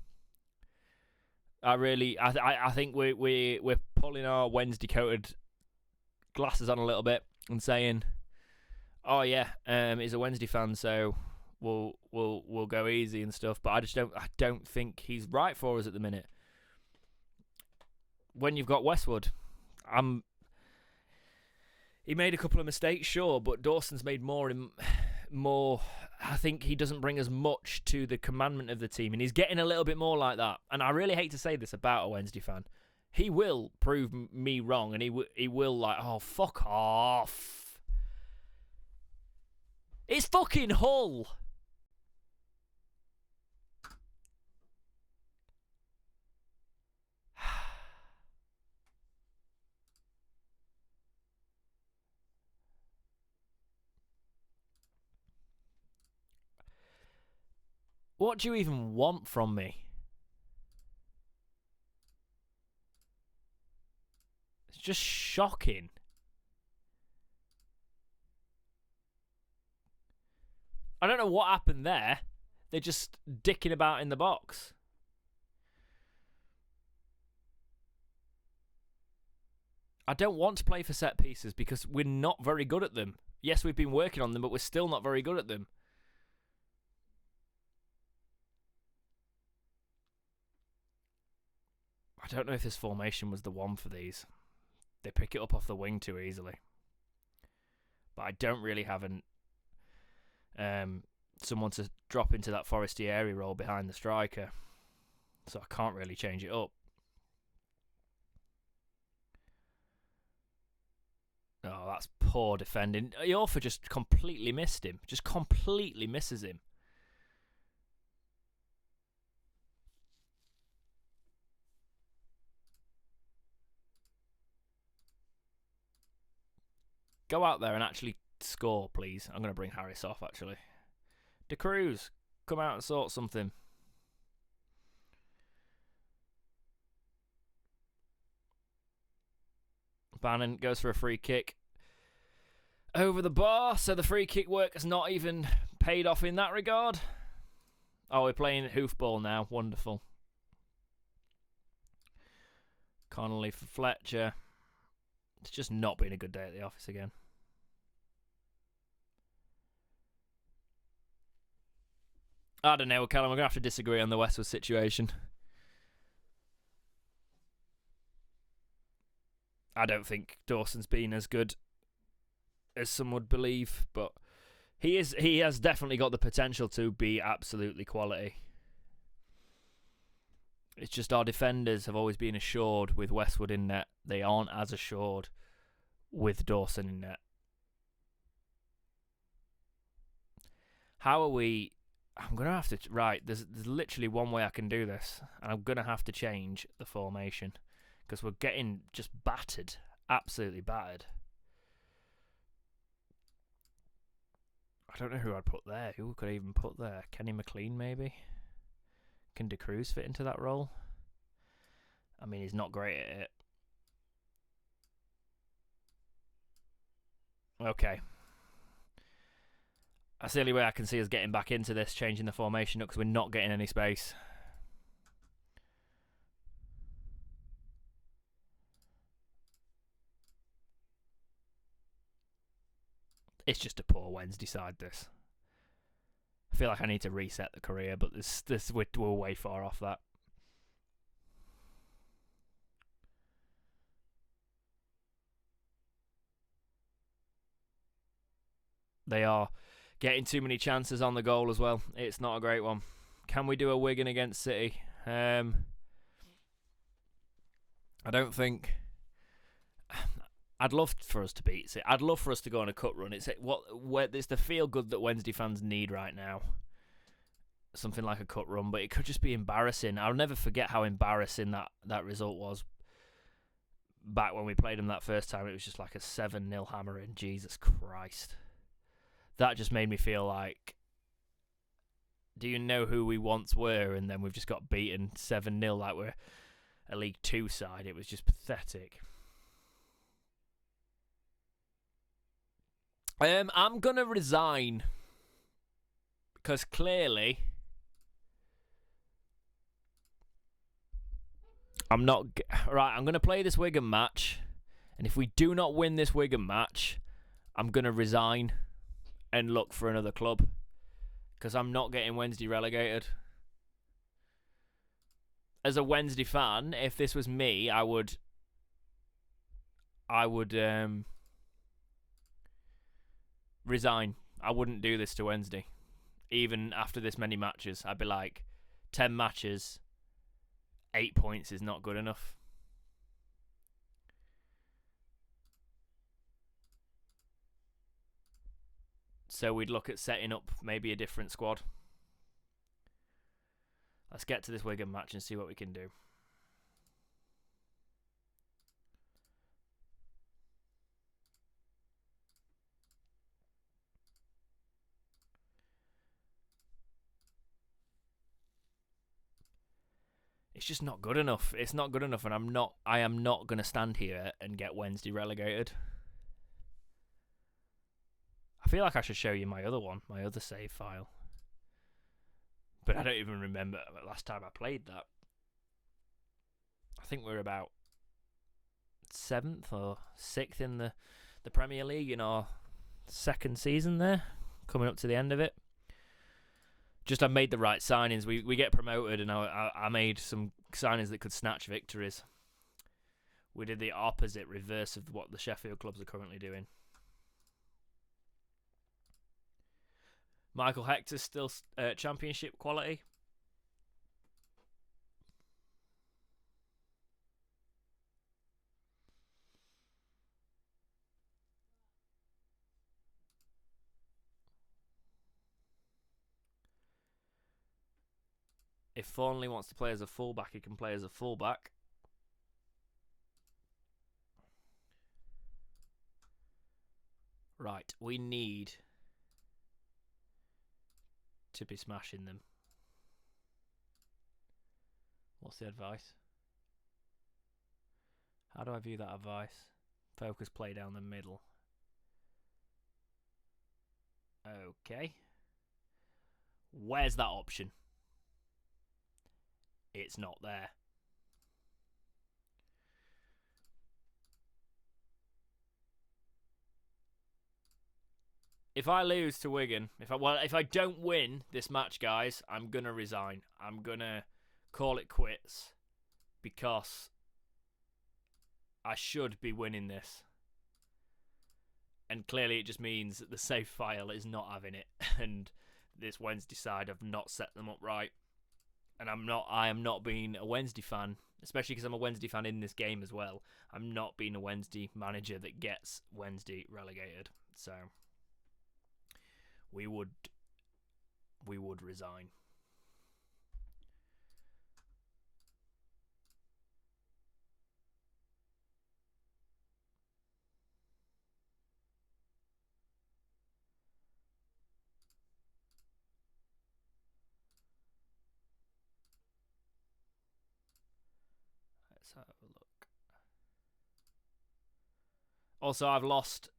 A: I think we're pulling our Wednesday coated glasses on a little bit and saying, oh yeah, he's a Wednesday fan, so we'll go easy and stuff. But I don't think he's right for us at the minute. When you've got Westwood, he made a couple of mistakes, sure, but Dawson's made more. I think he doesn't bring as much to the commandment of the team, and he's getting a little bit more like that. And I really hate to say this about a Wednesday fan. He will prove me wrong, and he will like, oh, fuck off. It's fucking Hull. What do you even want from me? It's just shocking. I don't know what happened there. They're just dicking about in the box. I don't want to play for set pieces because we're not very good at them. Yes, we've been working on them, but we're still not very good at them. I don't know if this formation was the one for these. They pick it up off the wing too easily. But I don't really have someone to drop into that Forestieri role behind the striker. So I can't really change it up. Oh, that's poor defending. Iorfa just completely missed him. Just completely misses him. Go out there and actually score, please. I'm going to bring Harris off, actually. Cruz, come out and sort something. Bannon goes for a free kick. Over the bar, so the free kick work has not even paid off in that regard. Oh, we're playing hoofball now. Wonderful. Connolly for Fletcher. It's just not been a good day at the office again. I don't know, Callum. We're going to have to disagree on the Westwood situation. I don't think Dawson's been as good as some would believe, but he has definitely got the potential to be absolutely quality. It's just our defenders have always been assured with Westwood in net. They aren't as assured with Dawson in net. How are we... I'm going to have to... Right, there's literally one way I can do this. And I'm going to have to change the formation. Because we're getting just battered. Absolutely battered. I don't know who I'd put there. Who could I even put there? Kenny McLean, maybe? Can Cruz fit into that role? I mean, he's not great at it. Okay. That's the only way I can see us getting back into this, changing the formation up, because we're not getting any space. It's just a poor Wednesday side, this. I feel like I need to reset the career, but we're way far off that. They are getting too many chances on the goal as well. It's not a great one. Can we do a Wigan against City? I don't think... I'd love for us to beat City. I'd love for us to go on a cut run. It's the feel good that Wednesday fans need right now. Something like a cut run, but it could just be embarrassing. I'll never forget how embarrassing that result was. Back when we played them that first time, it was just like a 7-0 hammering. Jesus Christ. That just made me feel like, do you know who we once were? And then we've just got beaten 7-0 like we're a League Two side. It was just pathetic. I'm going to resign because clearly I'm not... Right, I'm going to play this Wigan match, and if we do not win this Wigan match, I'm going to resign and look for another club because I'm not getting Wednesday relegated. As a Wednesday fan, if this was me, I would resign. I wouldn't do this to Wednesday. Even after this many matches, I'd be like, 10 matches, 8 points is not good enough. So we'd look at setting up maybe a different squad. Let's get to this Wigan match and see what we can do. It's just not good enough. It's not good enough, and I am not going to stand here and get Wednesday relegated. I feel like I should show you my other save file. But I don't even remember the last time I played that. I think we're about 7th or 6th in the Premier League in our second season there, coming up to the end of it. Just I made the right signings. We get promoted, and I made some signings that could snatch victories. We did the opposite, reverse of what the Sheffield clubs are currently doing. Michael Hector's still championship quality. If Thornley wants to play as a fullback, he can play as a fullback. Right, we need to be smashing them. What's the advice? How do I view that advice? Focus play down the middle. Okay. Where's that option? It's not there. If I lose to Wigan, if I don't win this match, guys, I'm gonna resign. I'm gonna call it quits because I should be winning this. And clearly it just means that the save file is not having it, and this Wednesday side have not set them up right. And I am not being a Wednesday fan, especially because I'm a Wednesday fan in this game as well. I'm not being a Wednesday manager that gets Wednesday relegated. So we would resign. Let's have a look. Also, I've lost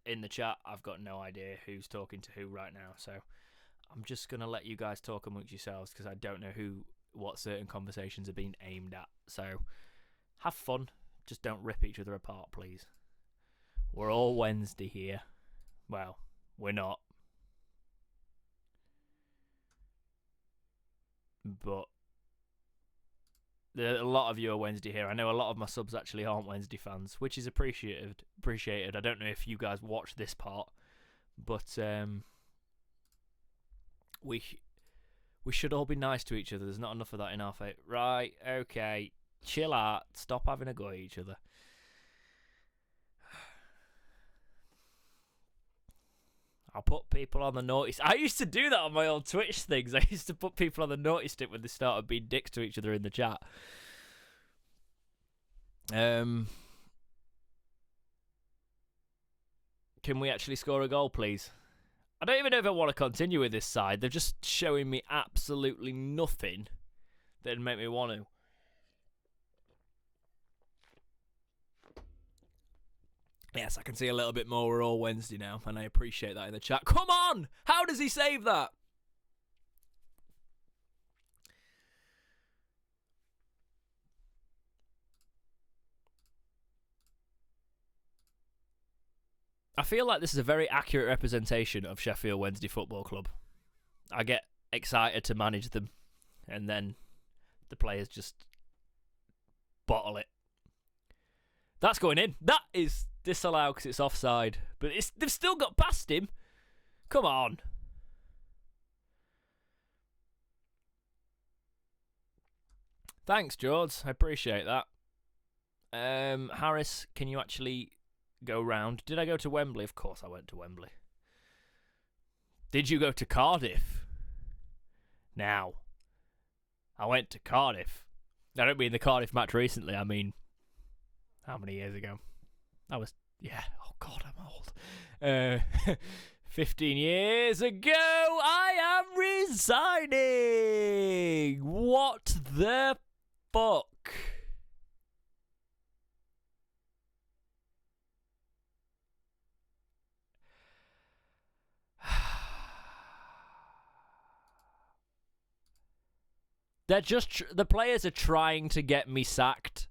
A: in the chat. I've got no idea who's talking to who right now, so I'm just gonna let you guys talk amongst yourselves because I don't know what certain conversations are being aimed at. So have fun, just don't rip each other apart, please. We're all Wednesday here. Well, we're not, but a lot of you are Wednesday here. I know a lot of my subs actually aren't Wednesday fans, which is appreciated. I don't know if you guys watch this part, but we should all be nice to each other. There's not enough of that in our fate. Right, okay. Chill out. Stop having a go at each other. I'll put people on the naughty... I used to do that on my old Twitch things. I used to put people on the naughty stick when they started being dicks to each other in the chat. Can we actually score a goal, please? I don't even know if I want to continue with this side. They're just showing me absolutely nothing that'd make me want to. Yes, I can see a little bit more. We're all Wednesday now, and I appreciate that in the chat. Come on! How does he save that? I feel like this is a very accurate representation of Sheffield Wednesday Football Club. I get excited to manage them, and then the players just bottle it. That's going in. That is disallowed because it's offside. But they've still got past him. Come on. Thanks, George. I appreciate that. Harris, can you actually go round? Did I go to Wembley? Of course I went to Wembley. Did you go to Cardiff? Now, I went to Cardiff. I don't mean the Cardiff match recently. I mean, how many years ago? Oh God, I'm old. 15 years ago, I am resigning. What the fuck? They're just the players are trying to get me sacked.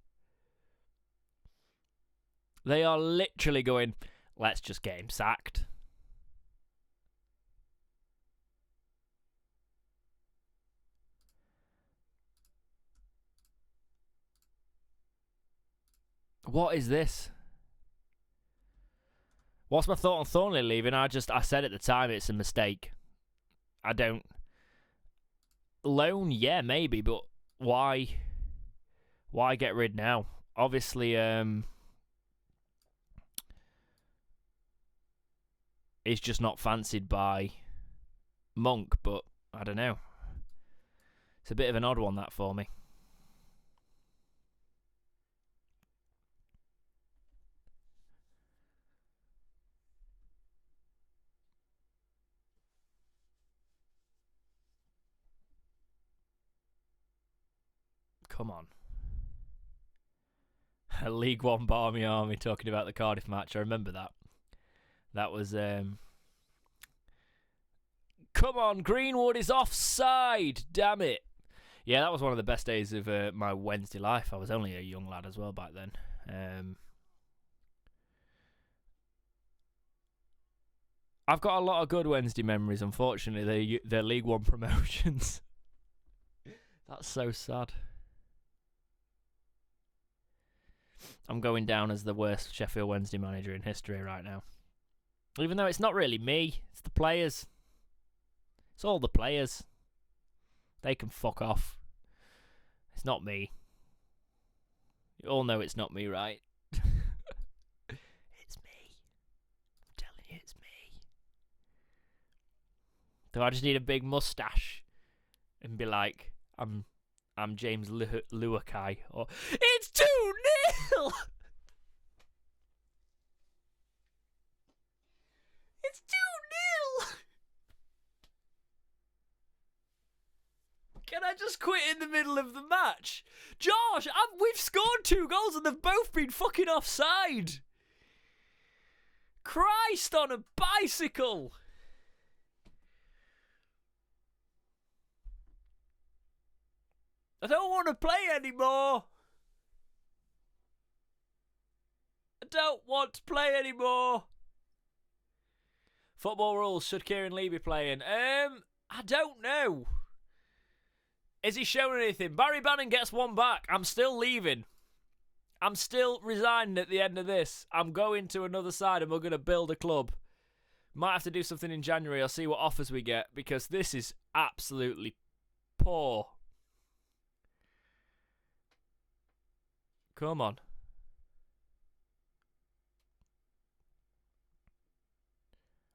A: They are literally going, let's just get him sacked. What is this? What's my thought on Thornley leaving? I said at the time it's a mistake. I don't... Loan, yeah, maybe, but why? Why get rid now? Obviously, is just not fancied by Monk, but I don't know. It's a bit of an odd one, that, for me. Come on. A League One Barmy Army talking about the Cardiff match. I remember that. That was... Come on, Greenwood is offside! Damn it! Yeah, that was one of the best days of my Wednesday life. I was only a young lad as well back then. I've got a lot of good Wednesday memories, unfortunately. They're League One promotions. That's so sad. I'm going down as the worst Sheffield Wednesday manager in history right now. Even though it's not really me, it's the players. It's all the players. They can fuck off. It's not me. You all know it's not me, right? It's me. I'm telling you, it's me. Do I just need a big mustache and be like, I'm James Luakai, or it's 2-0. It's 2-0. Can I just quit in the middle of the match? Josh, we've scored 2 goals and they've both been fucking offside. Christ on a bicycle. I don't want to play anymore. I don't want to play anymore. Football rules. Should Kieran Lee be playing? I don't know. Is he showing anything? Barry Bannon gets one back. I'm still leaving. I'm still resigning at the end of this. I'm going to another side and we're going to build a club. Might have to do something in January. I'll see what offers we get because this is absolutely poor. Come on.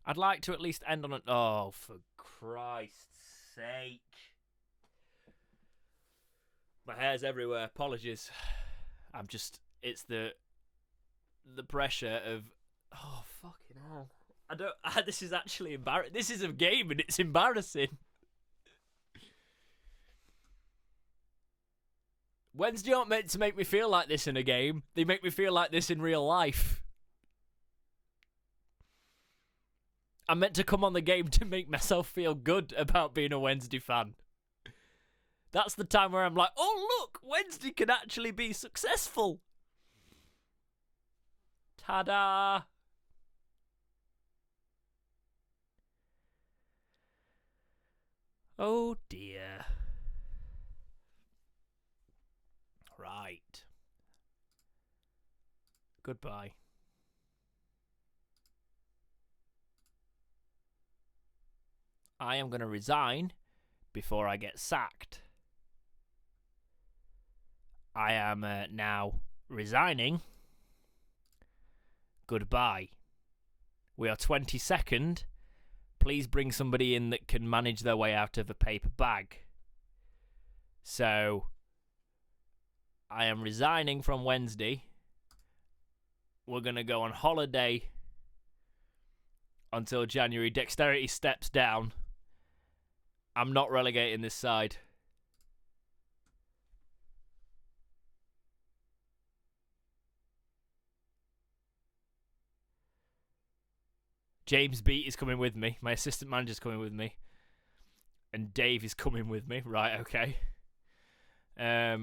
A: I'd like to at least end on an... Oh, for Christ's sake. My hair's everywhere. Apologies. I'm just... It's the pressure of... Oh, fucking hell. I don't... This is actually embarrassing. This is a game and it's embarrassing. Wednesday aren't meant to make me feel like this in a game. They make me feel like this in real life. I'm meant to come on the game to make myself feel good about being a Wednesday fan. That's the time where I'm like, oh, look, Wednesday can actually be successful. Ta-da! Oh, dear. Right. Goodbye. I am going to resign before I get sacked. I am now resigning. Goodbye. We are 22nd. Please bring somebody in that can manage their way out of a paper bag. So, I am resigning from Wednesday. We're going to go on holiday until January. Dexterity steps down. I'm not relegating this side. James Beat is coming with me. My assistant manager's coming with me. And Dave is coming with me. Right, okay. We're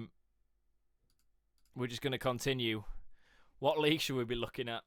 A: just going to continue. What league should we be looking at?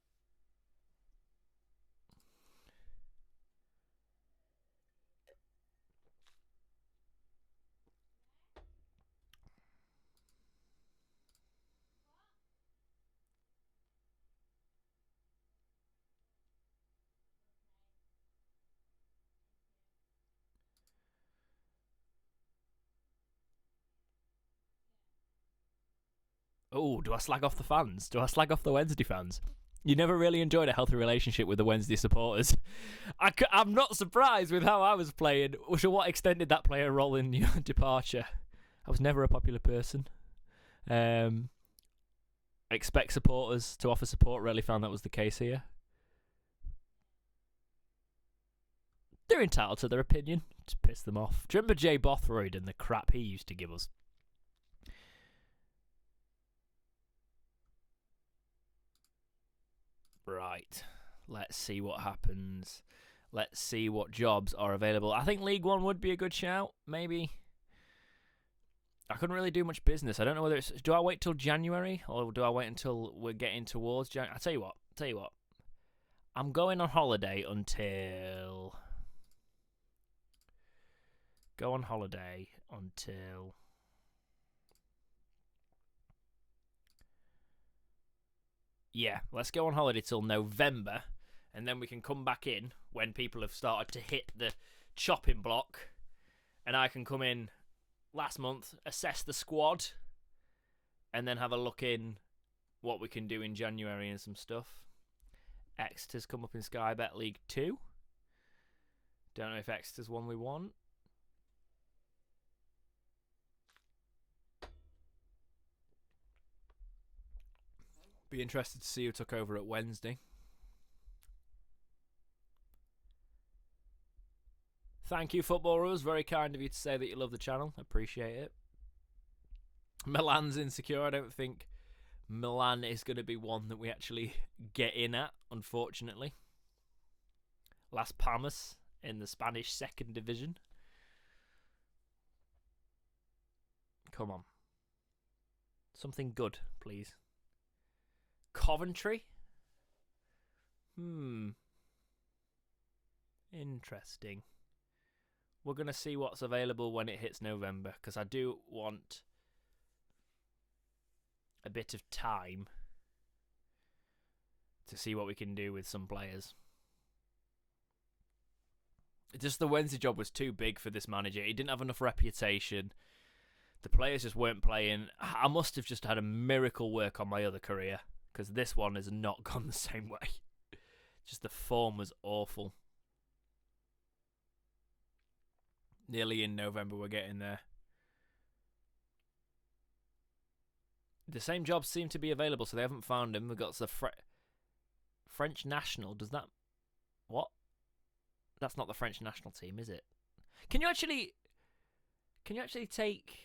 A: Oh, do I slag off the fans? Do I slag off the Wednesday fans? You never really enjoyed a healthy relationship with the Wednesday supporters. I'm not surprised with how I was playing. To what extent did that play a role in your departure? I was never a popular person. Expect supporters to offer support. Rarely found that was the case here. They're entitled to their opinion. Just piss them off. Do you remember Jay Bothroyd and the crap he used to give us? Right, let's see what happens. Let's see what jobs are available. I think League One would be a good shout, maybe. I couldn't really do much business. I don't know whether it's... Do I wait till January, or do I wait until we're getting towards January? I'll tell you what. I'm going on holiday until... Go on holiday until... Yeah, let's go on holiday till November, and then we can come back in when people have started to hit the chopping block, and I can come in last month, assess the squad, and then have a look in what we can do in January and some stuff. Exeter's come up in Sky Bet League 2. Don't know if Exeter's one we want. Be interested to see who took over at Wednesday. Thank you, Football Rules. Very kind of you to say that you love the channel. Appreciate it. Milan's insecure. I don't think Milan is going to be one that we actually get in at, unfortunately. Las Palmas in the Spanish second division. Come on. Something good, please. Coventry? Interesting. We're going to see what's available when it hits November, because I do want a bit of time to see what we can do with some players. Just the Wednesday job was too big for this manager. He didn't have enough reputation. The players just weren't playing. I must have just had a miracle work on my other career, because this one has not gone the same way. Just the form was awful. Nearly in November, we're getting there. The same jobs seem to be available, so they haven't found him. We've got the French national. Does that... What? That's not the French national team, is it? Can you actually take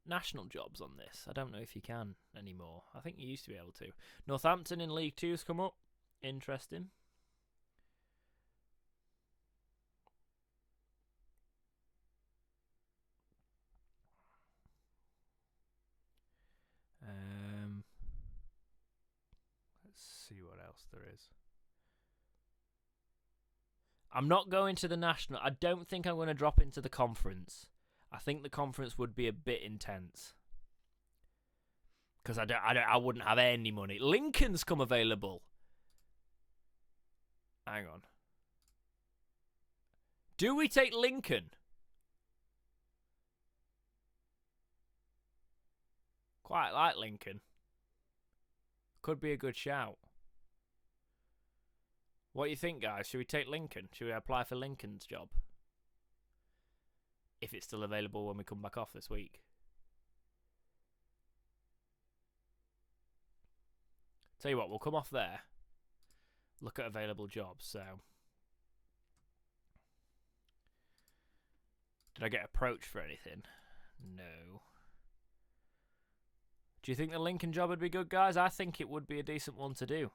A: national jobs on this. I don't know if you can anymore. I think you used to be able to. Northampton in League Two's come up. Interesting. Let's see what else there is. I'm not going to the national. I don't think I'm going to drop into the conference. I think the conference would be a bit intense. Because I wouldn't have any money. Lincoln's come available. Hang on. Do we take Lincoln? Quite like Lincoln. Could be a good shout. What do you think, guys? Should we take Lincoln? Should we apply for Lincoln's job? If it's still available when we come back off this week. Tell you what, we'll come off there. Look at available jobs, so... Did I get approached for anything? No. Do you think the Lincoln job would be good, guys? I think it would be a decent one to do.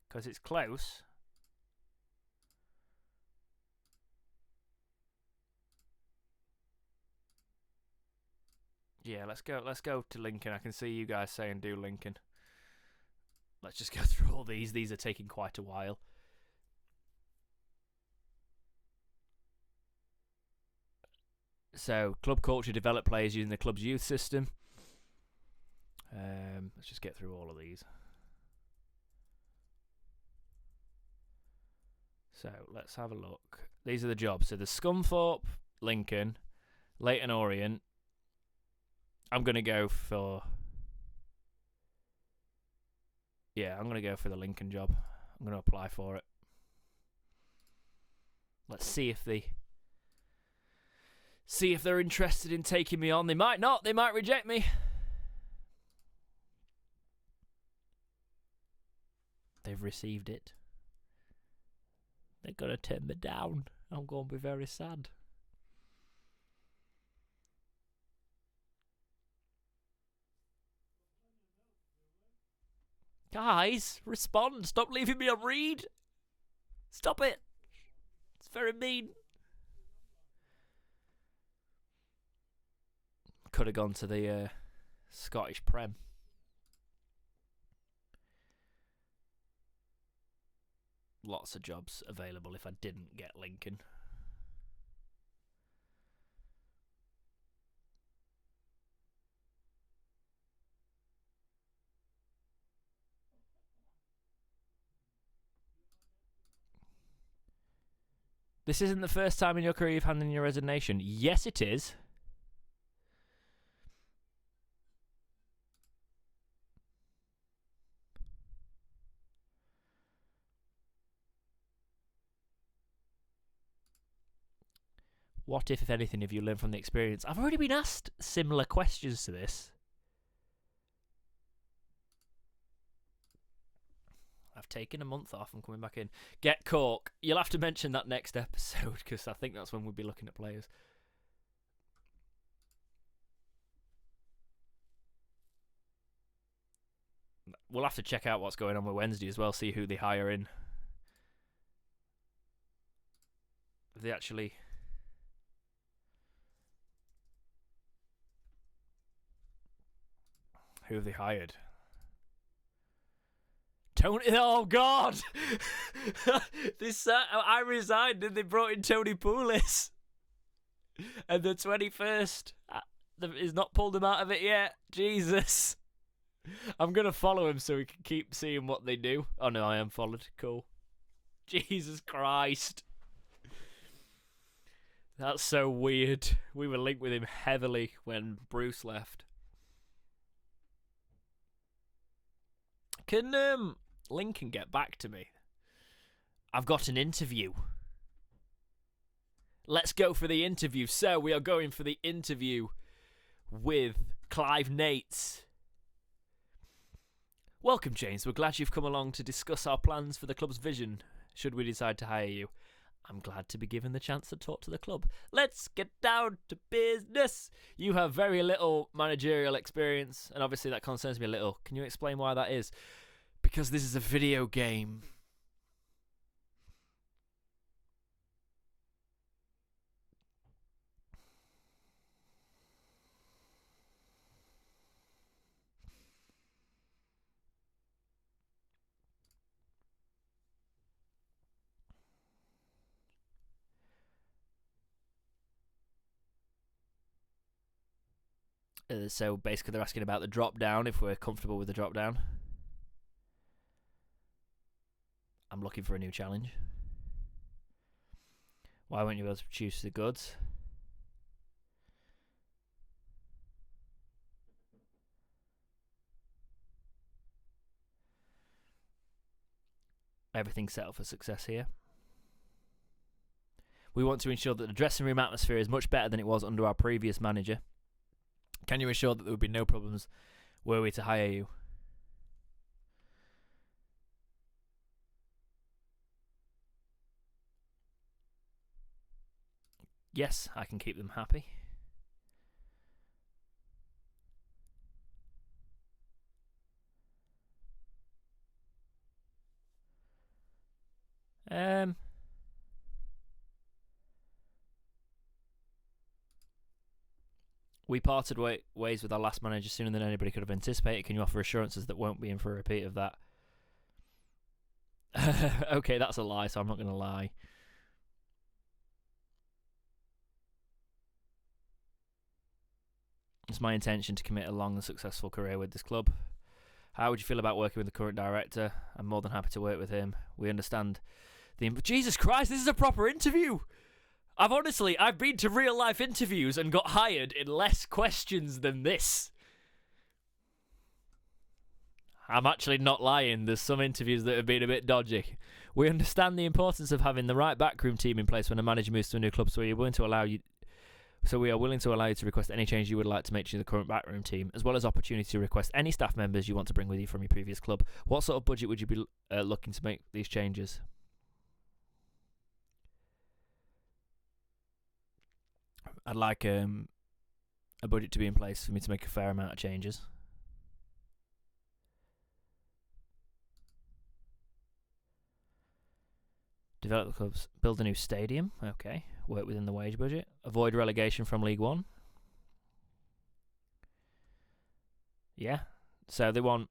A: Because it's close. Yeah, let's go to Lincoln. I can see you guys saying do Lincoln. Let's just go through all these. These are taking quite a while. So, club culture, develop players using the club's youth system. Let's just get through all of these. So, let's have a look. These are the jobs. So, there's Scunthorpe, Lincoln, Leyton Orient. I'm going to go for... Yeah, I'm going to go for the Lincoln job. I'm going to apply for it. Let's see if they're interested in taking me on. They might not. They might reject me. They've received it. They're going to turn me down. I'm going to be very sad. Guys, respond. Stop leaving me on read. Stop it. It's very mean. Could have gone to the Scottish Prem. Lots of jobs available if I didn't get Lincoln. This isn't the first time in your career you've handed in your resignation. Yes, it is. What if anything, have you learned from the experience? I've already been asked similar questions to this. I've taken a month off. I'm coming back in. Get Cork. You'll have to mention that next episode because I think that's when we'll be looking at players. We'll have to check out what's going on with Wednesday as well, see who they hire in. Have they actually... Who have they hired? Tony... Oh, God! I resigned and they brought in Tony Poulis. And the 21st... He's not pulled him out of it yet. Jesus. I'm going to follow him so we can keep seeing what they do. Oh, no, I am followed. Cool. Jesus Christ. That's so weird. We were linked with him heavily when Bruce left. Can Lincoln get back to me? I've got an interview. Let's go for the interview. So we are going for the interview with Clive Nates. Welcome, James. We're glad you've come along to discuss our plans for the club's vision, should we decide to hire you. I'm glad to be given the chance to talk to the club. Let's get down to business. You have very little managerial experience, and obviously that concerns me a little. Can you explain why that is? Because this is a video game. So basically they're asking about the drop down, if we're comfortable with the drop down. I'm looking for a new challenge. Why won't you be able to produce the goods? Everything's set up for success here. We want to ensure that the dressing room atmosphere is much better than it was under our previous manager. Can you ensure that there would be no problems were we to hire you? Yes, I can keep them happy. We parted ways with our last manager sooner than anybody could have anticipated. Can you offer assurances that won't be in for a repeat of that? Okay, that's a lie, so I'm not going to lie. It's my intention to commit a long and successful career with this club. How would you feel about working with the current director? I'm more than happy to work with him. We understand the... Jesus Christ, this is a proper interview! I've been to real life interviews and got hired in less questions than this. I'm actually not lying. There's some interviews that have been a bit dodgy. We understand the importance of having the right backroom team in place when a manager moves to a new club, so we are willing to allow you to request any change you would like to make to the current backroom team, as well as opportunity to request any staff members you want to bring with you from your previous club. What sort of budget would you be looking to make these changes? I'd like a budget to be in place for me to make a fair amount of changes. Develop the clubs. Build a new stadium. Okay. Work within the wage budget. Avoid relegation from League One. Yeah. So they want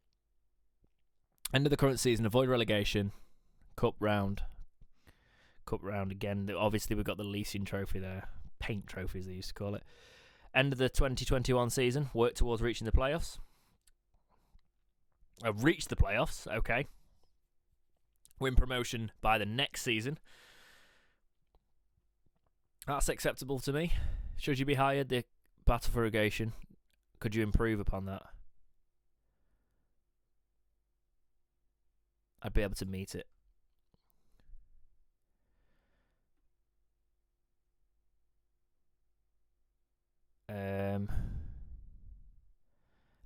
A: end of the current season, avoid relegation, cup round again. Obviously we've got the leasing trophy there. Paint trophy as they used to call it. End of the 2021 season, work towards reaching the playoffs. Reach the playoffs, okay. Win promotion by the next season. That's acceptable to me. Should you be hired, the battle for relegation, could you improve upon that? I'd be able to meet it.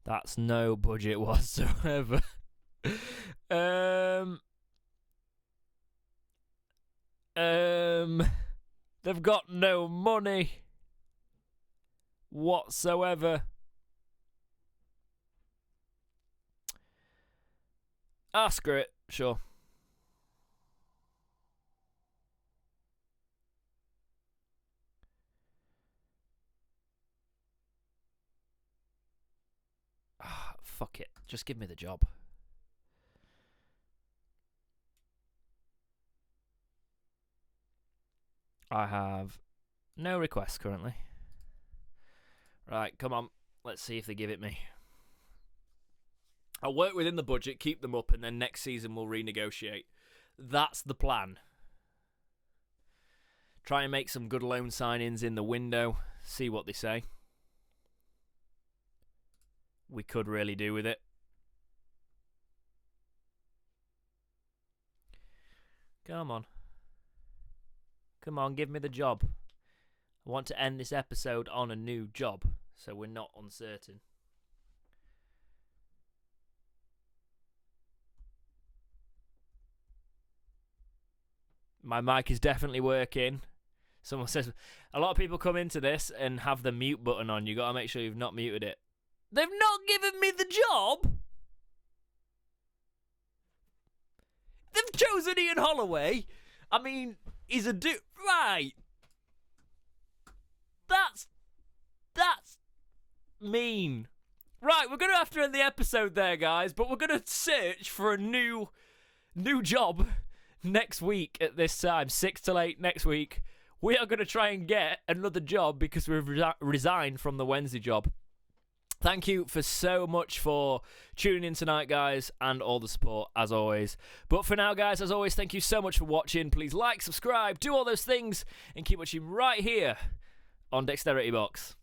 A: That's no budget whatsoever. They've got no money whatsoever. Screw it. Sure. Fuck it. Just give me the job. I have no requests currently. Right, come on. Let's see if they give it me. I'll work within the budget, keep them up, and then next season we'll renegotiate. That's the plan. Try and make some good loan signings in the window. See what they say. We could really do with it. Come on. Come on, give me the job. I want to end this episode on a new job, so we're not uncertain. My mic is definitely working. Someone says, a lot of people come into this and have the mute button on. You got to make sure you've not muted it. They've not given me the job. They've chosen Ian Holloway. I mean, he's a dude. Right. That's mean. Right, we're going to have to end the episode there, guys, but we're going to search for a new job next week at this time, 6 till 8 next week. We are going to try and get another job because we've resigned from the Wednesday job. Thank you for so much for tuning in tonight, guys, and all the support, as always. But for now, guys, as always, thank you so much for watching. Please like, subscribe, do all those things, and keep watching right here on Dexteritybox.